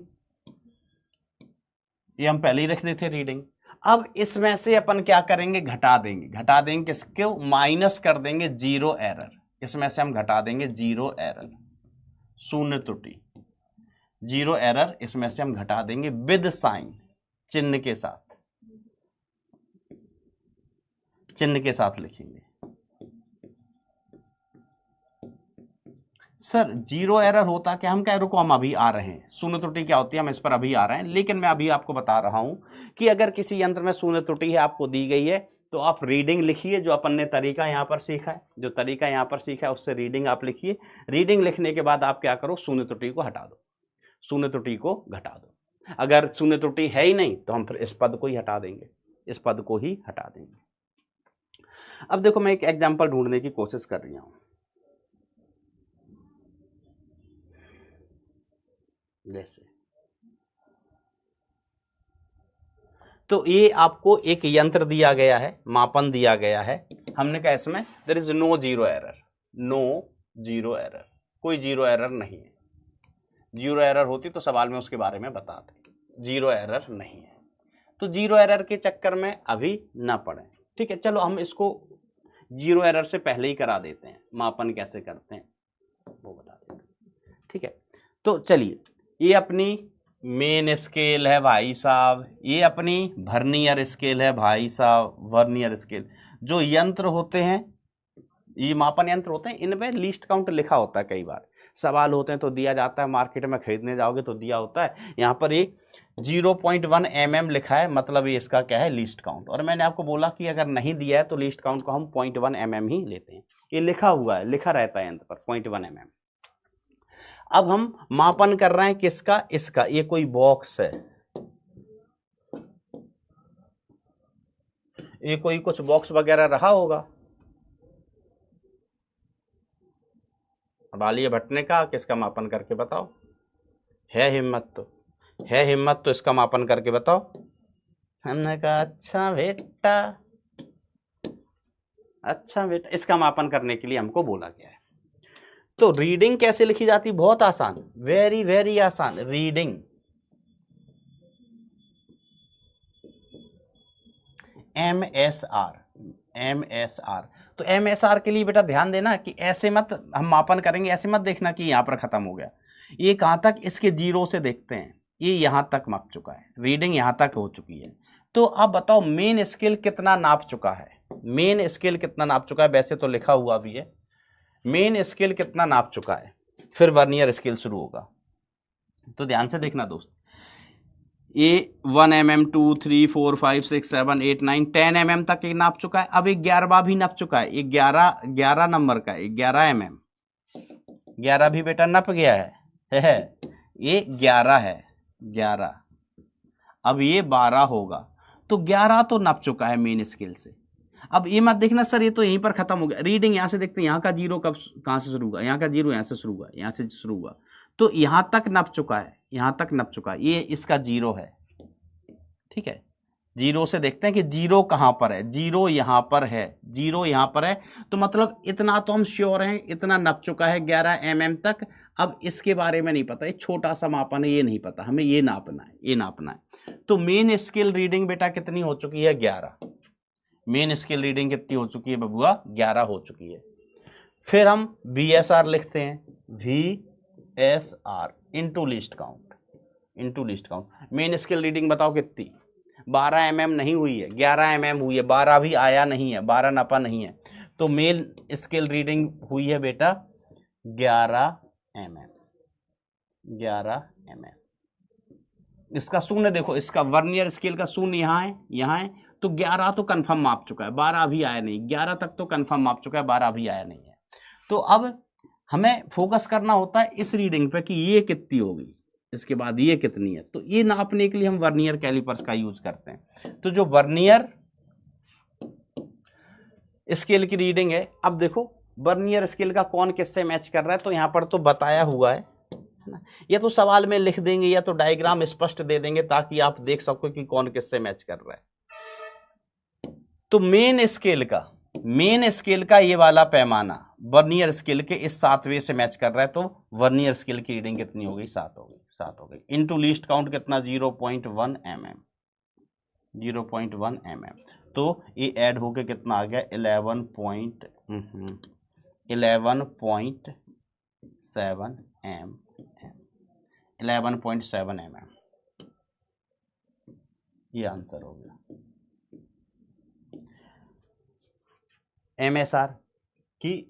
ये हम पहले ही लिखते थे रीडिंग। अब इसमें से अपन क्या करेंगे, घटा देंगे किसको, माइनस कर देंगे जीरो एरर, इसमें से हम घटा देंगे जीरो एरर, शून्य त्रुटि, जीरो एरर इसमें से हम घटा देंगे विद साइन, चिन्ह के साथ, चिन्ह के साथ लिखेंगे। सर जीरो एरर होता क्या, हम क्या, रुको हम अभी आ रहे हैं, शून्य त्रुटि क्या होती है हम इस पर अभी आ रहे हैं, लेकिन मैं अभी आपको बता रहा हूं कि अगर किसी यंत्र में शून्य त्रुटि है आपको दी गई है, तो आप रीडिंग लिखिए, जो अपन ने तरीका यहां पर सीखा है, जो तरीका यहां पर सीखा है उससे रीडिंग आप लिखिए। रीडिंग लिखने के बाद आप क्या करो, शून्य त्रुटि को हटा दो, शून्य त्रुटि को घटा दो। अगर शून्य त्रुटि है ही नहीं तो हम फिर इस पद को ही हटा देंगे, इस पद को ही हटा देंगे। अब देखो मैं एक एग्जाम्पल ढूंढने की कोशिश कर रही हूं, जैसे तो ये आपको एक यंत्र दिया गया है, मापन दिया गया है, हमने कहा इसमें there is no zero error, no zero error, कोई जीरो एरर नहीं है, जीरो एरर होती तो सवाल में उसके बारे में बताते, जीरो एरर नहीं है, तो जीरो एरर के चक्कर में अभी ना पड़े। ठीक है, चलो हम इसको जीरो एरर से पहले ही करा देते हैं, मापन कैसे करते हैं वो बता देते हैं। ठीक है, तो चलिए ये अपनी मेन स्केल है भाई साहब, ये अपनी वर्नियर स्केल है भाई साहब, वर्नियर स्केल। जो यंत्र होते हैं, ये मापन यंत्र होते हैं, इनमें लीस्ट काउंट लिखा होता है, कई बार सवाल होते हैं तो दिया जाता है, मार्केट में खरीदने जाओगे तो दिया होता है, यहाँ पर ये 0.1 mm लिखा है, मतलब ये इसका क्या है, लीस्ट काउंट। और मैंने आपको बोला कि अगर नहीं दिया है तो लीस्ट काउंट को हम 0.1 mm ही लेते हैं, ये लिखा हुआ है, लिखा रहता है यंत्र पर 0.1 mm। अब हम मापन कर रहे हैं किसका, इसका, ये कोई बॉक्स है, ये कोई कुछ बॉक्स वगैरह रहा होगा, अब आलिया भट्ट ने कहा कि इसका मापन करके बताओ, है हिम्मत तो, है हिम्मत तो इसका मापन करके बताओ। हमने कहा अच्छा बेटा, अच्छा बेटा, इसका मापन करने के लिए हमको बोला गया है। तो रीडिंग कैसे लिखी जाती, बहुत आसान, वेरी वेरी आसान, रीडिंग MSR, MSR। तो MSR के लिए बेटा ध्यान देना कि ऐसे मत, हम मापन करेंगे ऐसे मत देखना कि यहां पर खत्म हो गया, ये कहां तक, इसके जीरो से देखते हैं, ये यहां तक माप चुका है, रीडिंग यहां तक हो चुकी है। तो अब बताओ मेन स्केल कितना नाप चुका है, मेन स्केल कितना नाप चुका है, वैसे तो लिखा हुआ भी है, मेन स्केल कितना नाप चुका है, फिर वर्नियर स्केल शुरू होगा। तो ध्यान से देखना दोस्त, ये 1 mm 2 3 4 5 6 7 8 9 10 mm तक ये नाप चुका है। अब एक 11वां भी नाप चुका है, ये 11 नंबर का, ये 11 mm, 11 भी बेटा नप गया है ये 11 है, 11, अब ये 12 होगा, तो 11 तो नप चुका है मेन स्केल से। अब ये मत देखना सर ये तो यहीं पर खत्म हो गया, रीडिंग यहां से देखते हैं, यहाँ का जीरो कब कहां से शुरू हुआ, यहाँ का जीरो यहाँ से शुरू हुआ, यहाँ से शुरू हुआ, तो यहां तक नप चुका है, यहां तक नप चुका है, ये इसका जीरो है। ठीक है, जीरो से देखते हैं कि जीरो कहां पर है, जीरो यहां पर है, जीरो यहां पर है, तो मतलब इतना तो हम श्योर हैं, इतना नप चुका है 11 mm तक। अब इसके बारे में नहीं पता, ये छोटा सा मापन है, ये नहीं पता हमें, ये नापना है, ये नापना है। तो मेन स्केल रीडिंग बेटा कितनी हो चुकी है, 11, मेन स्केल रीडिंग कितनी हो चुकी है बबुआ, 11 हो चुकी है। फिर हम VSR लिखते हैं, VSR into least count, into least count. Main scale reading बताओ कितनी, 12 mm नहीं हुई है, 11 mm हुई है, 12 भी आया नहीं है, 12 नपा नहीं है, तो मेन स्केल रीडिंग हुई है बेटा 11 mm, 11 mm। इसका शून्य देखो, इसका वर्नियर स्केल का शून्य यहाँ है, यहाँ है, तो 11 तो कंफर्म माप चुका है, 12 अभी आया नहीं, 11 तक तो कंफर्म माप चुका है, 12 अभी आया नहीं है। तो अब हमें फोकस करना होता है इस रीडिंग पे कि ये कितनी होगी, इसके बाद ये कितनी है। तो ये नापने के लिए हम वर्नियर कैलिपर्स का यूज करते हैं। तो जो वर्नियर स्केल की रीडिंग है, अब देखो वर्नियर स्केल का कौन किससे मैच कर रहा है, तो यहां पर तो बताया हुआ है ना, या तो सवाल में लिख देंगे या तो डायग्राम स्पष्ट दे देंगे ताकि आप देख सको कि कौन किससे मैच कर रहा है। तो मेन स्केल का ये वाला पैमाना वर्नियर स्केल के इस 7वें से मैच कर रहा है, तो वर्नियर स्केल की रीडिंग कितनी हो गई, 7 हो गई इनटू लीस्ट काउंट कितना 0.1 mm, 0.1 mm। तो ये ऐड होके कितना आ गया 11.7 mm, ये आंसर हो गया। MSR की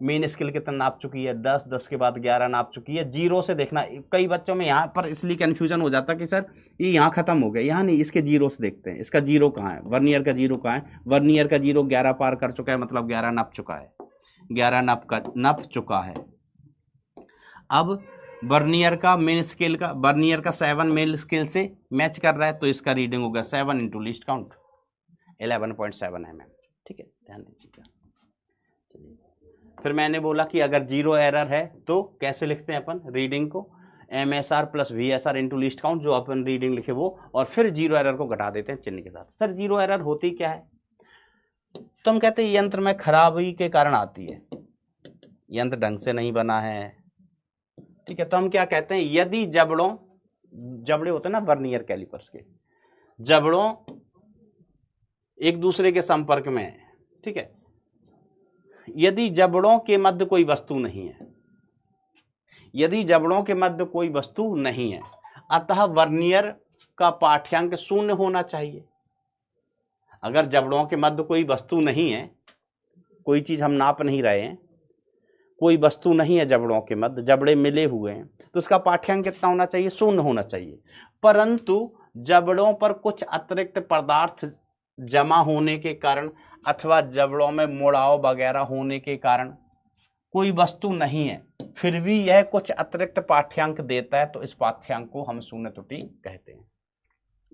मेन स्केल कितना नाप चुकी है, 10, 10 के बाद 11 नाप चुकी है। 0 से देखना, कई बच्चों में यहाँ पर इसलिए कंफ्यूजन हो जाता कि सर ये यहाँ खत्म हो गया, यहाँ नहीं, इसके 0 से देखते हैं, इसका 0 कहाँ है, वर्नियर का 0 कहाँ है। वर्नियर का 0 11 पार कर चुका है, मतलब 11 नप चुका है, 11 नप चुका है। अब वर्नियर का मेन स्केल का, वर्नियर का 7 मेन स्केल से मैच कर रहा है, तो इसका रीडिंग होगा 7 इंटू लीस्ट काउंट 11.7 mm। ठीक है, ध्यान दीजिएगा। फिर मैंने बोला कि अगर 0 एरर है तो कैसे लिखते हैं अपन रीडिंग को, MSR plus VSR into least count, जो अपन रीडिंग लिखे वो, और फिर 0 एरर को घटा देते हैं चिन्ह के साथ। सर 0 एरर होती क्या है, तो हम कहते हैं यंत्र में खराबी के कारण आती है, यंत्र ढंग से नहीं बना है। ठीक है, तो हम क्या कहते हैं, यदि जबड़े होते हैं ना वर्नियर कैलिपर्स के, जबड़ों एक दूसरे के संपर्क में है, ठीक है, यदि जबड़ों के मध्य कोई वस्तु नहीं है, यदि जबड़ों के मध्य कोई वस्तु नहीं है, अतः वर्नियर का पाठ्यांक 0 होना चाहिए। अगर जबड़ों के मध्य कोई वस्तु नहीं है, कोई चीज हम नाप नहीं रहे हैं, कोई वस्तु नहीं है जबड़ों के मध्य, जबड़े मिले हुए हैं, तो उसका पाठ्यांक कितना होना चाहिए, 0 होना चाहिए। परंतु जबड़ों पर कुछ अतिरिक्त पदार्थ जमा होने के कारण अथवा जबड़ों में मुड़ाव वगैरह होने के कारण कोई वस्तु नहीं है, फिर भी यह कुछ अतिरिक्त पाठ्यांक देता है, तो इस पाठ्यांक को हम शून्य त्रुटि कहते हैं।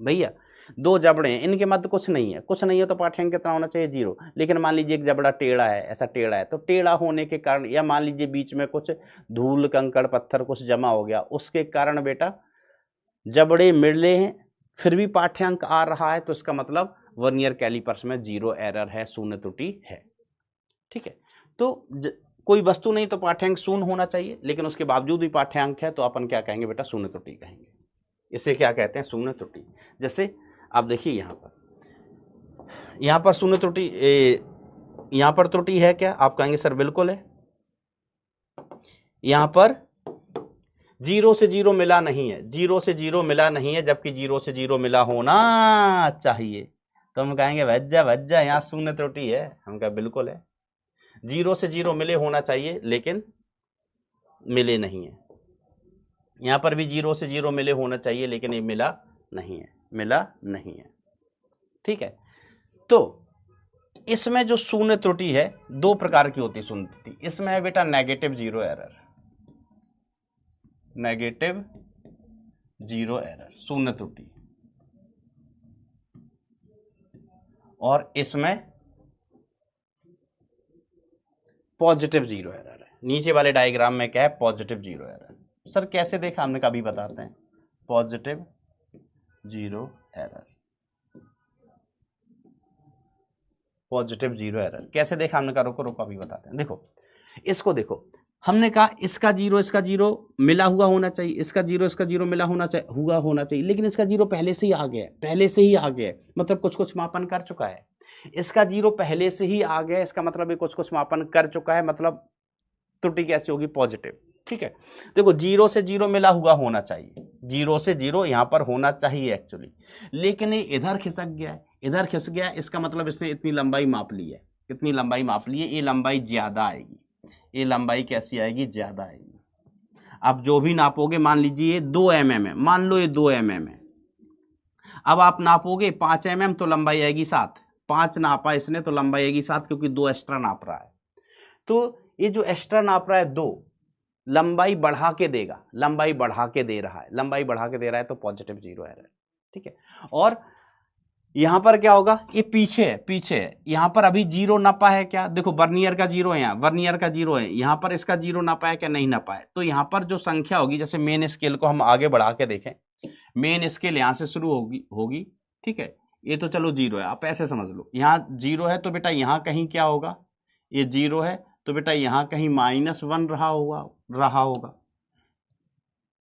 भैया 2 जबड़े हैं, इनके मध्य कुछ नहीं है तो पाठ्यांक कितना होना चाहिए, 0। लेकिन मान लीजिए एक जबड़ा टेढ़ा है, ऐसा टेढ़ा है, तो टेढ़ा होने के कारण, या मान लीजिए बीच में कुछ धूल कंकड़ पत्थर कुछ जमा हो गया, उसके कारण बेटा जबड़े मिले हैं फिर भी पाठ्यांक आ रहा है, तो इसका मतलब वर्नियर कैलिपर्स में 0 एरर है, शून्य त्रुटि है। ठीक है, तो कोई वस्तु नहीं तो पाठ्यांक 0 होना चाहिए, लेकिन उसके बावजूद भी पाठ्यांक है, तो अपन क्या कहेंगे बेटा, शून्य त्रुटि कहेंगे। इसे क्या कहते हैं, शून्य त्रुटि। जैसे आप देखिए यहाँ पर शून्य त्रुटि, यहाँ पर त्रुटि है क्या, आप कहेंगे सर बिल्कुल है। यहाँ पर 0 से 0 मिला नहीं है, 0 से 0 मिला नहीं है, जबकि 0 से 0 मिला होना चाहिए, तो हम कहेंगे भज्जा यहाँ शून्य त्रुटि है। हम कहें बिल्कुल है, 0 से 0 मिले होना चाहिए लेकिन मिले नहीं है। यहाँ पर भी 0 से 0 मिले होना चाहिए, लेकिन ये मिला नहीं है। ठीक है, तो इसमें जो शून्य त्रुटि है 2 प्रकार की होती है शून्य त्रुटि। इसमें है बेटा नेगेटिव 0 एरर, नेगेटिव 0 एरर शून्य त्रुटि, और इसमें पॉजिटिव 0 एरर है। नीचे वाले डायग्राम में क्या है, पॉजिटिव 0 एरर। सर कैसे देखा हमने, कभी बताते हैं, पॉजिटिव 0 एरर, पॉजिटिव 0 एरर कैसे देखा हमने कहा, रुको अभी बताते हैं। देखो इसको देखो, हमने कहा इसका 0 मिला हुआ होना चाहिए, इसका 0 मिला होना चाहिए, लेकिन इसका 0 पहले से ही आ गया, मतलब कुछ मापन कर चुका है। इसका 0 पहले से ही आ गया, इसका मतलब ये कुछ मापन कर चुका है, मतलब त्रुटि कैसी होगी, पॉजिटिव। ठीक है, देखो 0 से 0 मिला हुआ होना चाहिए, 0 से 0 यहाँ पर होना चाहिए एक्चुअली, लेकिन ये इधर खिसक गया, इसका मतलब इसने इतनी लंबाई माप ली है, ये लंबाई ज्यादा आएगी, ये लंबाई कैसी आएगी, ज्यादा आएगी। अब जो भी नापोगे, मान लीजिए 2 mm है, मान लो ये 2 mm है, अब आप नापोगे 5 mm तो लंबाई आएगी 7, 5 नापा इसने तो लंबाई आएगी 7, क्योंकि 2 एक्स्ट्रा नाप रहा है। तो ये जो एक्स्ट्रा नाप रहा है 2, लंबाई बढ़ा के देगा, लंबाई बढ़ा के दे रहा है, लंबाई बढ़ा के दे रहा है तो पॉजिटिव जीरो एरर। ठीक है, और यहां पर क्या होगा, ये पीछे है, पीछे है, यहां पर अभी जीरो नापा है क्या, देखो वर्नियर का जीरो है, यहाँ वर्नियर का जीरो है, यहां पर इसका जीरो नापा है क्या, नहीं नापा है। तो यहां पर जो संख्या होगी, जैसे मेन स्केल को हम आगे बढ़ा के देखें, मेन स्केल यहां से शुरू होगी। ठीक है, ये तो चलो जीरो है, आप ऐसे समझ लो, यहाँ जीरो है तो बेटा यहाँ कहीं क्या होगा, ये जीरो है तो बेटा यहाँ कहीं -1 रहा होगा,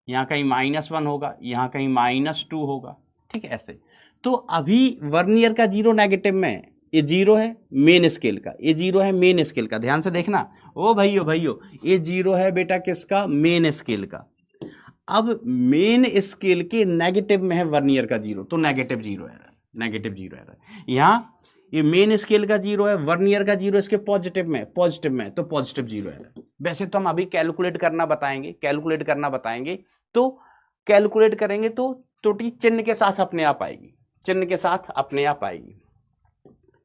यहाँ कहीं -1 होगा, यहाँ कहीं -2 होगा। ठीक है, ऐसे। तो अभी वर्नियर का जीरो नेगेटिव में है, ये जीरो है मेन स्केल का, ये जीरो है मेन स्केल का, ध्यान से देखना ओ भाइयों, ये जीरो है बेटा किसका, मेन स्केल का। अब मेन स्केल के नेगेटिव में है वर्नियर का जीरो, तो negative zero error, negative zero error. यहाँ ये मेन स्केल का जीरो है, वर्नियर का जीरो इसके पॉजिटिव में तो पॉजिटिव जीरो एरर। वैसे तो हम अभी कैलकुलेट करना बताएंगे, तो कैलकुलेट करेंगे तो त्रुटि चिन्ह के साथ अपने आप आएगी, चिन्ह के साथ अपने आप आएगी।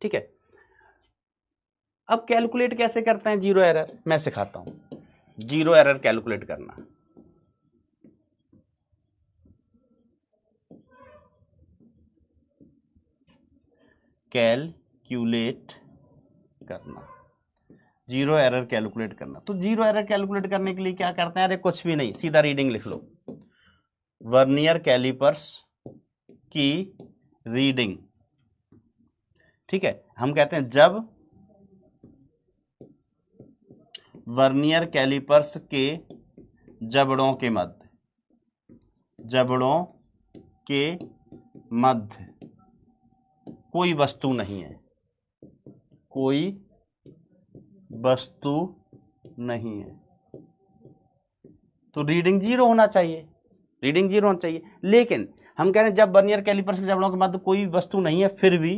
ठीक है, अब कैलकुलेट कैसे करते हैं जीरो एरर, मैं सिखाता हूं जीरो एरर कैलकुलेट करना। कैलकुलेट करना, जीरो एरर कैलकुलेट करना। तो जीरो एरर कैलकुलेट करने के लिए क्या करते हैं, अरे कुछ भी नहीं, सीधा रीडिंग लिख लो, वर्नियर कैलिपर्स की रीडिंग। ठीक है, हम कहते हैं जब वर्नियर कैलिपर्स के जबड़ों के मध्य कोई वस्तु नहीं है, तो रीडिंग जीरो होना चाहिए, लेकिन हम कह रहे हैं जब वर्नियर कैलिपर्स के जबड़ों के मध्य कोई वस्तु नहीं है, फिर भी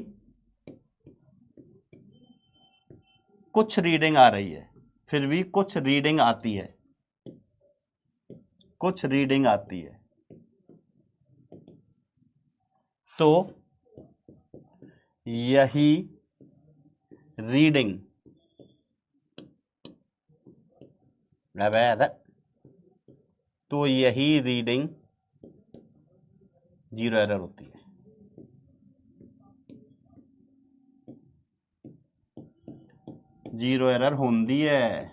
कुछ रीडिंग आ रही है, कुछ रीडिंग आती है, तो यही रीडिंग जीरो एरर होती है। जीरो एरर होती है,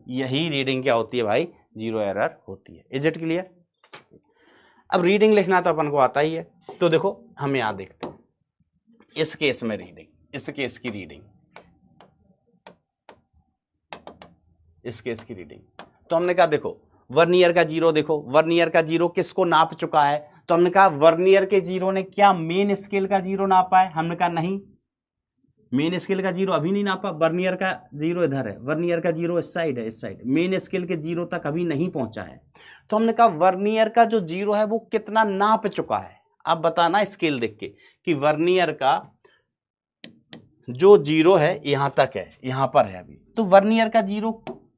यही रीडिंग क्या होती है भाई, जीरो एरर होती है। Is it clear? अब रीडिंग लिखना तो अपन को आता ही है, तो देखो हम यहां देखते हैं इस केस में रीडिंग, इस केस की रीडिंग, तो हमने कहा देखो वर्नियर का जीरो, देखो वर्नियर का जीरो किसको नाप चुका है, तो हमने कहा वर्नियर के जीरो ने क्या मेन स्केल का जीरो नापा है, हमने कहा नहीं, मेन स्केल का जीरो अभी नहीं नापा, वर्नियर का जीरो इधर है, वर्नियर का जीरो इस साइड है, मेन स्केल के जीरो तक अभी नहीं पहुंचा है। तो हमने कहा वर्नियर का जो जीरो है वो कितना नाप चुका है। अब बताना स्केल देख के कि वर्नियर का जो जीरो है यहां तक है, यहां पर है अभी, तो वर्नियर का जीरो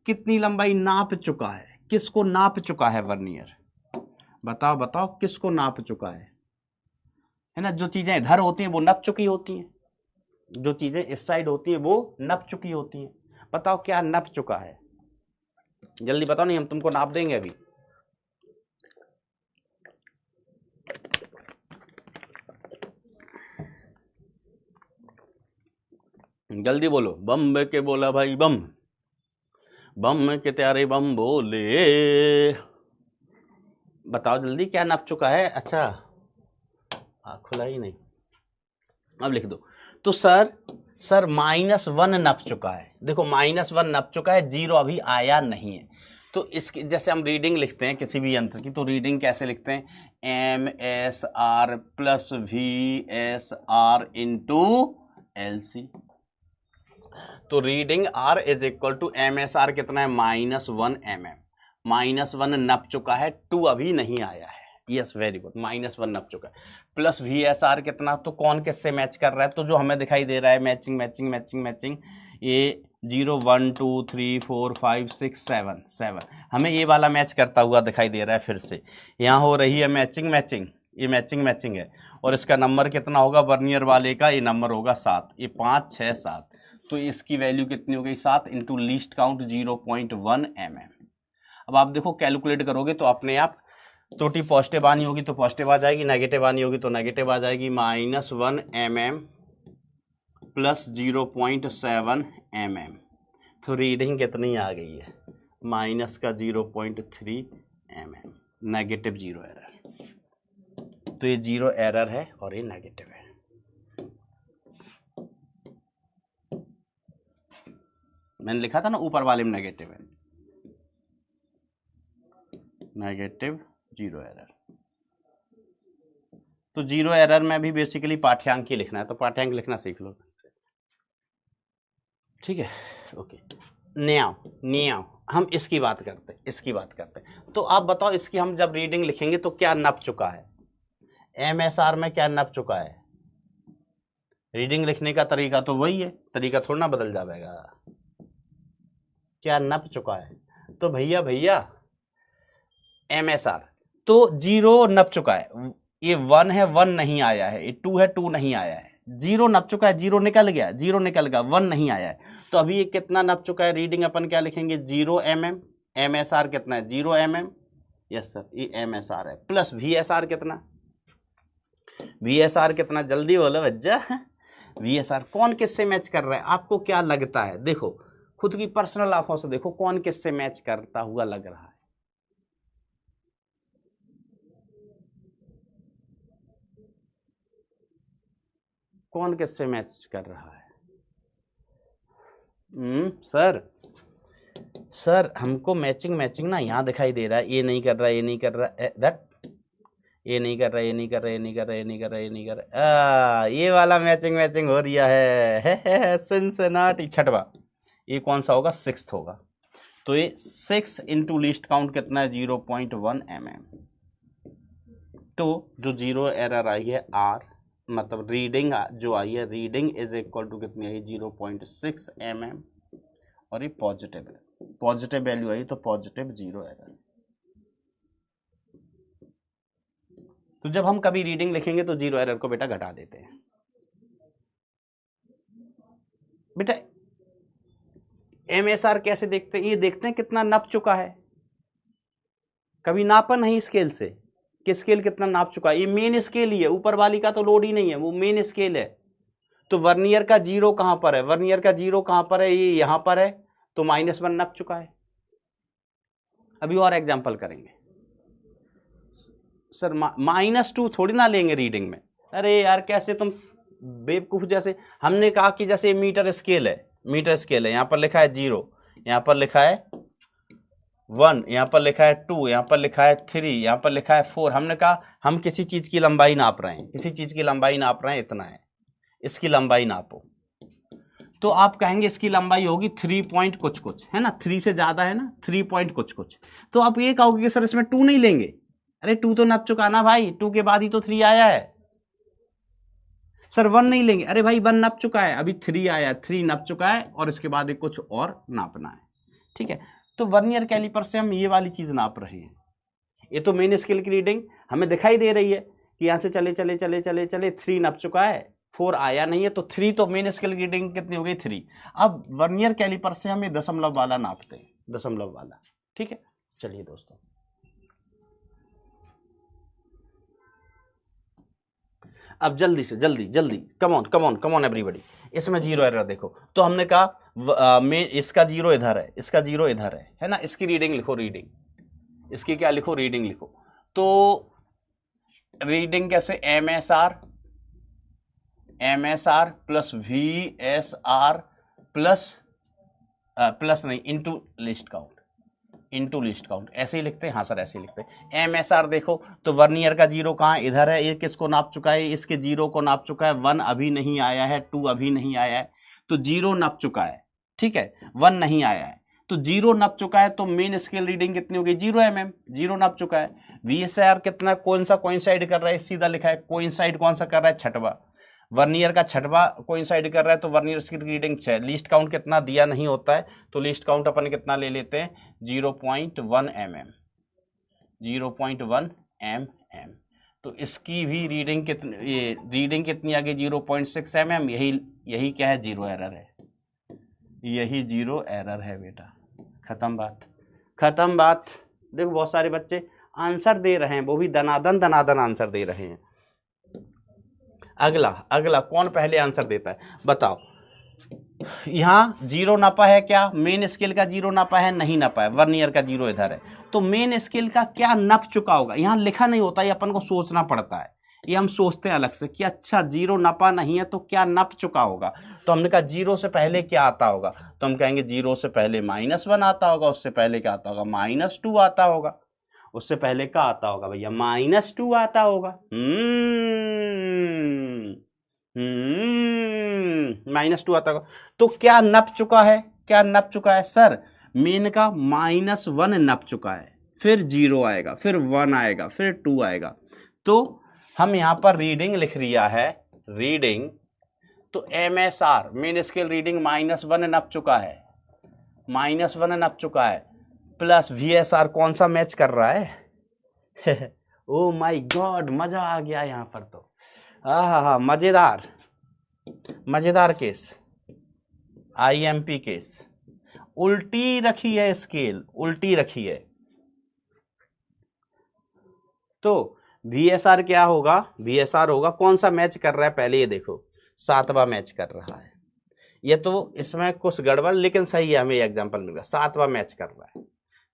कितनी लंबाई नाप चुका है, किसको नाप चुका है वर्नियर, बताओ किसको नाप चुका है ना। जो चीजें इधर होती हैं वो नप चुकी होती हैं, जो चीजें इस साइड होती हैं वो नप चुकी होती हैं। बताओ क्या नप चुका है, जल्दी बताओ, नहीं हम तुमको नाप देंगे अभी। जल्दी बोलो, बम के बोला भाई, बम के त्यारे बम बोले, बताओ जल्दी क्या नप चुका है। अच्छा खुला ही नहीं, अब लिख दो। तो सर -1 नप चुका है, देखो -1 नप चुका है, जीरो अभी आया नहीं है। तो इसकी जैसे हम रीडिंग लिखते हैं किसी भी यंत्र की, तो रीडिंग कैसे लिखते हैं, MSR + VSR × LC। तो रीडिंग R = MSR कितना है, -1 mm, -1 नप चुका है, 2 अभी नहीं आया है, यस वेरी गुड, -1 नप चुका है, प्लस VSR कितना, तो कौन किससे मैच कर रहा है, तो जो हमें दिखाई दे रहा है मैचिंग, ये 0 1 2 3 4 5 6 7 हमें ये वाला मैच करता हुआ दिखाई दे रहा है। फिर से यहाँ हो रही है मैचिंग, ये मैचिंग है, और इसका नंबर कितना होगा वर्नियर वाले का, ये नंबर होगा 7, ये 5 6 7, तो इसकी वैल्यू कितनी हो गई, 7 × लीस्ट काउंट 0.1 mm। अब आप देखो कैलकुलेट करोगे तो अपने आप त्रुटि पॉजिटिव आनी होगी तो पॉजिटिव आ जाएगी, नेगेटिव आनी होगी तो नेगेटिव आ जाएगी। -1 mm प्लस 0.7 mm, तो रीडिंग कितनी आ गई है? माइनस का 0.3 mm, नेगेटिव 0 एरर। तो ये 0 एरर है और ये नेगेटिव है। मैंने लिखा था ना ऊपर वाले में नेगेटिव है, नेगेटिव 0 एरर। तो 0 एरर में भी बेसिकली पाठ्यांक ही लिखना है, तो पाठ्यांक लिखना सीख लो, ठीक है। ओके, न्याव हम इसकी बात करते हैं, तो आप बताओ इसकी हम जब रीडिंग लिखेंगे तो क्या नप चुका है? MSR में क्या नप चुका है? रीडिंग लिखने का तरीका तो वही है, तरीका थोड़ा ना बदल जाएगा। क्या नप चुका है? तो भैया MSR तो 0 नप चुका है, ये 1 है 1 नहीं आया है, ये 2 है 2 नहीं आया है, 0 नप चुका है, 0 निकल गया, 1 नहीं आया है। तो अभी ये कितना नप चुका है? रीडिंग अपन क्या लिखेंगे? 0 mm। MSR कितना है? 0 mm। यस सर, ये MSR है, प्लस VSR कितना? VSR कितना? जल्दी बोलो बच्चा। VSR कौन किससे मैच कर रहा है? आपको क्या लगता है? देखो खुद की पर्सनल आंखों से देखो कौन किससे मैच करता हुआ लग रहा है। कौन किससे मैच कर रहा है? सर हमको मैचिंग ना यहाँ दिखाई दे रहा है, ये नहीं कर रहा, ये नहीं कर रहा, दैट ये नहीं कर रहा, ये नहीं कर रहा, ये नहीं कर रहा, ये नहीं कर रहा, ये नहीं कर रहा, ये वाला मैचिंग हो रहा है। सिंसिनाटी छठवा, ये कौन सा होगा? 6th होगा। तो ये 6 इंटू लीस्ट काउंट कितना है? 0.1 mm। तो जो 0 एरर आई है R, मतलब रीडिंग जो आई है, रीडिंग इज इक्वल टू कितनी आई? 0.6 mm, और ये पॉजिटिव है, पॉजिटिव वैल्यू आई तो पॉजिटिव 0 एरर। तो जब हम कभी रीडिंग लिखेंगे तो 0 एरर को बेटा घटा देते हैं। बेटा MSR कैसे देखते हैं? ये देखते हैं कितना नप चुका है। कभी नापा नहीं स्केल से कि स्केल कितना नाप चुका है। ये मेन स्केल ही है, ऊपर वाली का तो लोड ही नहीं है, वो मेन स्केल है। तो वर्नियर का 0 कहां पर है? वर्नियर का 0 कहां पर है? ये यहां पर है, तो -1 नप चुका है। अभी और एग्जांपल करेंगे। सर -2 थोड़ी ना लेंगे रीडिंग में। अरे यार कैसे तुम बेवकूफ जैसे। हमने कहा कि जैसे मीटर स्केल है, यहाँ पर लिखा है 0, यहाँ पर लिखा है 1, यहाँ पर लिखा है 2, यहाँ पर लिखा है 3, यहाँ पर लिखा है 4। हमने कहा हम किसी चीज की लंबाई नाप रहे हैं, इतना है, इसकी लंबाई नापो। तो आप कहेंगे इसकी लंबाई होगी 3 पॉइंट कुछ है ना, 3 से ज्यादा है ना, 3 पॉइंट कुछ। तो आप ये कहोगे कि सर इसमें 2 नहीं लेंगे। अरे 2 तो नप चुका ना भाई, 2 के बाद ही तो 3 आया है। सर 1 नहीं लेंगे। अरे भाई 1 नप चुका है, अभी 3 आया, 3 नप चुका है और इसके बाद एक कुछ और नापना है, ठीक है। तो वर्नियर कैलिपर से हम ये वाली चीज नाप रहे हैं। ये तो मेन स्केल की रीडिंग हमें दिखाई दे रही है कि यहां से चले 3 नप चुका है, 4 आया नहीं है, तो 3 तो मेन स्केल की रीडिंग कितनी हो गई? 3। अब वर्नियर कैलिपर से हम ये दशमलव वाला नापते हैं, दशमलव वाला, ठीक है। चलिए दोस्तों, अब जल्दी से जल्दी कम ऑन एवरीबॉडी, इसमें 0 एरर देखो। तो हमने कहा इसका 0 इधर है, इसका 0 इधर है ना। इसकी रीडिंग लिखो, इसकी क्या लिखो? रीडिंग लिखो। तो रीडिंग कैसे? MSR प्लस VSR प्लस नहीं, इंटू लिस्ट काउंट, ऐसे ही लिखते हैं। हाँ सर ऐसे ही लिखते हैं। MSR देखो तो वर्नियर का 0 कहाँ? इधर है। ये किसको नाप चुका है? इसके 0 को नाप चुका है। 1 अभी नहीं आया है, 2 अभी नहीं आया है, तो 0 नप चुका है, ठीक है। 1 नहीं आया है, तो 0 नप चुका है, तो मेन स्केल रीडिंग कितनी हो गई? 0 mm, 0 नप चुका है। VSR कितना, कौन सा कोइंसाइड कर रहा है? सीधा लिखा है कोइंसाइड, कौन सा कर रहा है? छठवा। वर्नियर का छठवा कोइंसाइड कर रहा है, तो वर्नियर की रीडिंग 6। लीस्ट काउंट कितना दिया नहीं होता है, तो लीस्ट काउंट अपन कितना ले लेते हैं? 0.1 mm, 0.1 mm। तो इसकी भी रीडिंग कितनी, ये रीडिंग कितनी आ गई? 0.6 mm। यही क्या है? 0 एरर है, यही 0 एरर है बेटा, खत्म बात। खत्म बात। देखो बहुत सारे बच्चे आंसर दे रहे हैं, वो भी दनादन दनादन आंसर दे रहे हैं। अगला अगला कौन पहले आंसर देता है बताओ। यहाँ जीरो नापा है, क्या मेन स्केल का जीरो नापा है? नहीं नापा है, वर्नियर का जीरो इधर है। तो मेन स्केल का क्या नप चुका होगा? यहाँ लिखा नहीं होता, ये अपन को सोचना पड़ता है। ये हम सोचते हैं अलग से कि अच्छा जीरो नपा नहीं है तो क्या नप चुका होगा। तो हमने कहा जीरो से पहले क्या आता होगा, तो हम कहेंगे जीरो से पहले -1 आता होगा, उससे पहले क्या आता होगा? -2 आता होगा, उससे पहले क्या आता होगा भैया? -2 आता होगा। -2 आता होगा। तो क्या नप चुका है? क्या नप चुका है सर? मेन का -1 नप चुका है, फिर 0 आएगा, फिर 1 आएगा, फिर 2 आएगा। तो हम यहां पर रीडिंग लिख रिया है, रीडिंग। तो MSR मेन स्केल रीडिंग -1 नप चुका है, -1 नप चुका है, प्लस VSR कौन सा मैच कर रहा है? ओ माय गॉड, मजा आ गया यहां पर तो। हाँ, मजेदार मजेदार केस, IMP केस। उल्टी रखी है स्केल, उल्टी रखी है। तो VSR क्या होगा? VSR होगा कौन सा मैच कर रहा है? पहले ये देखो, 7वां मैच कर रहा है। ये तो इसमें कुछ गड़बड़, लेकिन सही है, हमें एग्जांपल मिल गया। 7वां मैच कर रहा है,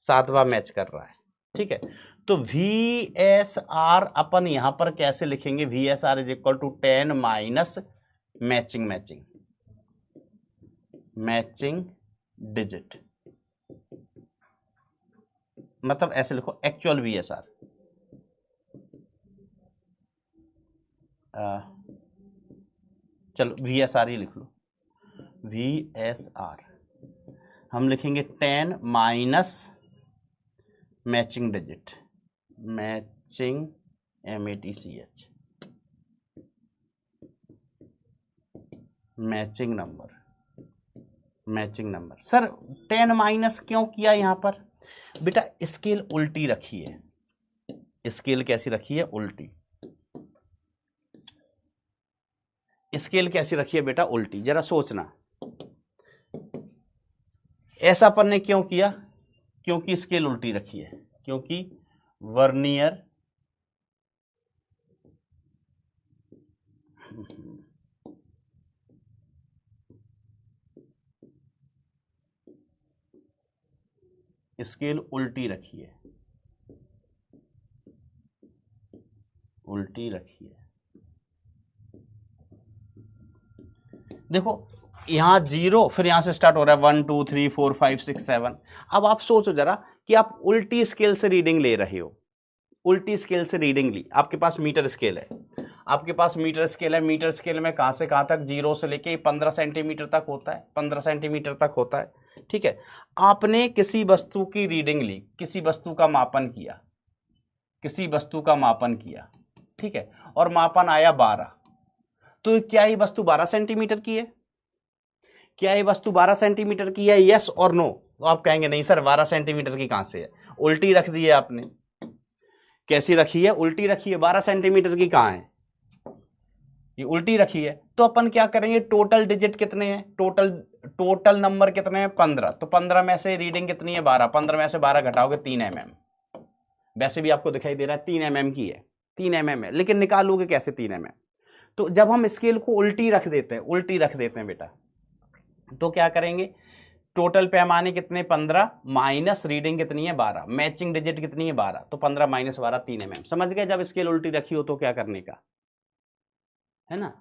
7वां मैच कर रहा है, ठीक है। तो VSR अपन यहां पर कैसे लिखेंगे? VSR is equal to 10 minus matching digit, मतलब ऐसे लिखो एक्चुअल VSR। चलो VSR ही लिख लो, VSR हम लिखेंगे 10 minus matching digit, matching MATCH, matching number. Sir 10 minus क्यों किया यहां पर? बेटा स्केल उल्टी रखी है। स्केल कैसी रखी है? उल्टी। स्केल कैसी रखी है बेटा? उल्टी। जरा सोचना, ऐसा अपन ने क्यों किया? क्योंकि स्केल उल्टी रखी है, क्योंकि वर्नियर स्केल उल्टी रखी है, उल्टी रखी है। देखो यहां 0, फिर यहां से स्टार्ट हो रहा है 1 2 3 4 5 6 7। अब आप सोचो जरा कि आप उल्टी स्केल से रीडिंग ले रहे हो, उल्टी स्केल से रीडिंग ली। आपके पास मीटर स्केल है, आपके पास मीटर स्केल है। मीटर स्केल में कहां से कहां तक? 0 से लेके 15 सेंटीमीटर तक होता है, 15 सेंटीमीटर तक होता है, ठीक है। आपने किसी वस्तु की रीडिंग ली, किसी वस्तु का मापन किया, किसी वस्तु का मापन किया, ठीक है, और मापन आया 12। तो क्या ये वस्तु 12 सेंटीमीटर की है? क्या ये वस्तु 12 सेंटीमीटर की है? यस और नो? तो आप कहेंगे नहीं सर 12 सेंटीमीटर की कहां से है, उल्टी रख दी है आपने। कैसी रखी है? उल्टी रखी है। 12 सेंटीमीटर की कहां है? ये उल्टी रखी है। तो अपन क्या करेंगे? टोटल डिजिट कितने हैं? टोटल नंबर कितने हैं? 15। तो 15 में से रीडिंग कितनी है? 12। 15 में से 12 घटाओगे 3 mm। वैसे भी आपको दिखाई दे रहा है 3 mm की है, 3 mm है, लेकिन निकालोगे कैसे 3 mm? तो जब हम स्केल को उल्टी रख देते हैं, उल्टी रख देते हैं बेटा, तो क्या करेंगे? टोटल पैमाने कितने? 15 माइनस रीडिंग कितनी है? 12। मैचिंग डिजिट कितनी है? 12। तो 15 माइनस 12 3 mm। समझ गए? जब स्केल उल्टी रखी हो तो क्या करने का है ना?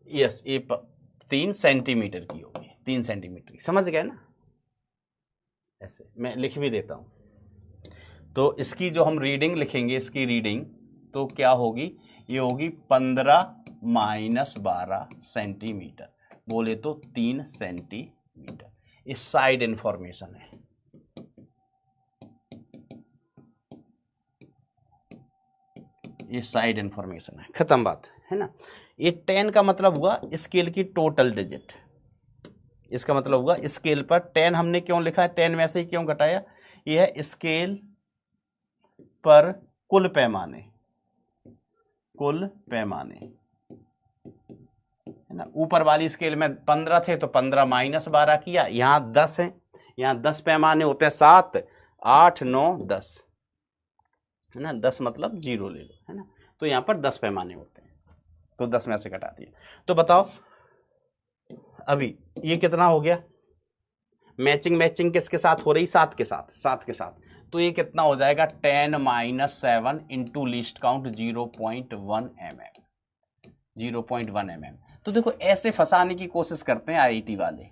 यस, ये 3 सेंटीमीटर की होगी, 3 सेंटीमीटर की। समझ गए ना? ऐसे मैं लिख भी देता हूं। तो इसकी जो हम रीडिंग लिखेंगे, इसकी रीडिंग तो क्या होगी? ये होगी 15 माइनस 12 सेंटीमीटर, बोले तो 3 सेंटीमीटर। इस साइड इंफॉर्मेशन है, ये साइड इंफॉर्मेशन है, खत्म बात है ना। ये 10 का मतलब हुआ स्केल की टोटल डिजिट, इसका मतलब हुआ स्केल पर 10 हमने क्यों लिखा है? 10 में से ही क्यों घटाया? ये है स्केल पर कुल पैमाने, कुल पैमाने है ना। ऊपर वाली स्केल में 15 थे तो 15 माइनस 12 किया, यहां 10 है, यहाँ 10 पैमाने होते हैं, 7 8 9 10 है ना, 10 मतलब 0 ले लो, है ना। तो यहाँ पर 10 पैमाने होते हैं, तो 10 में से घटा दिए। तो बताओ अभी ये कितना हो गया, मैचिंग मैचिंग किसके साथ हो रही, 7 के साथ, 7 के साथ। तो ये कितना हो जाएगा 10 - 7 into least count 0.1 mm, 0.1 mm। तो देखो ऐसे फंसाने की कोशिश करते हैं आईआईटी वाले।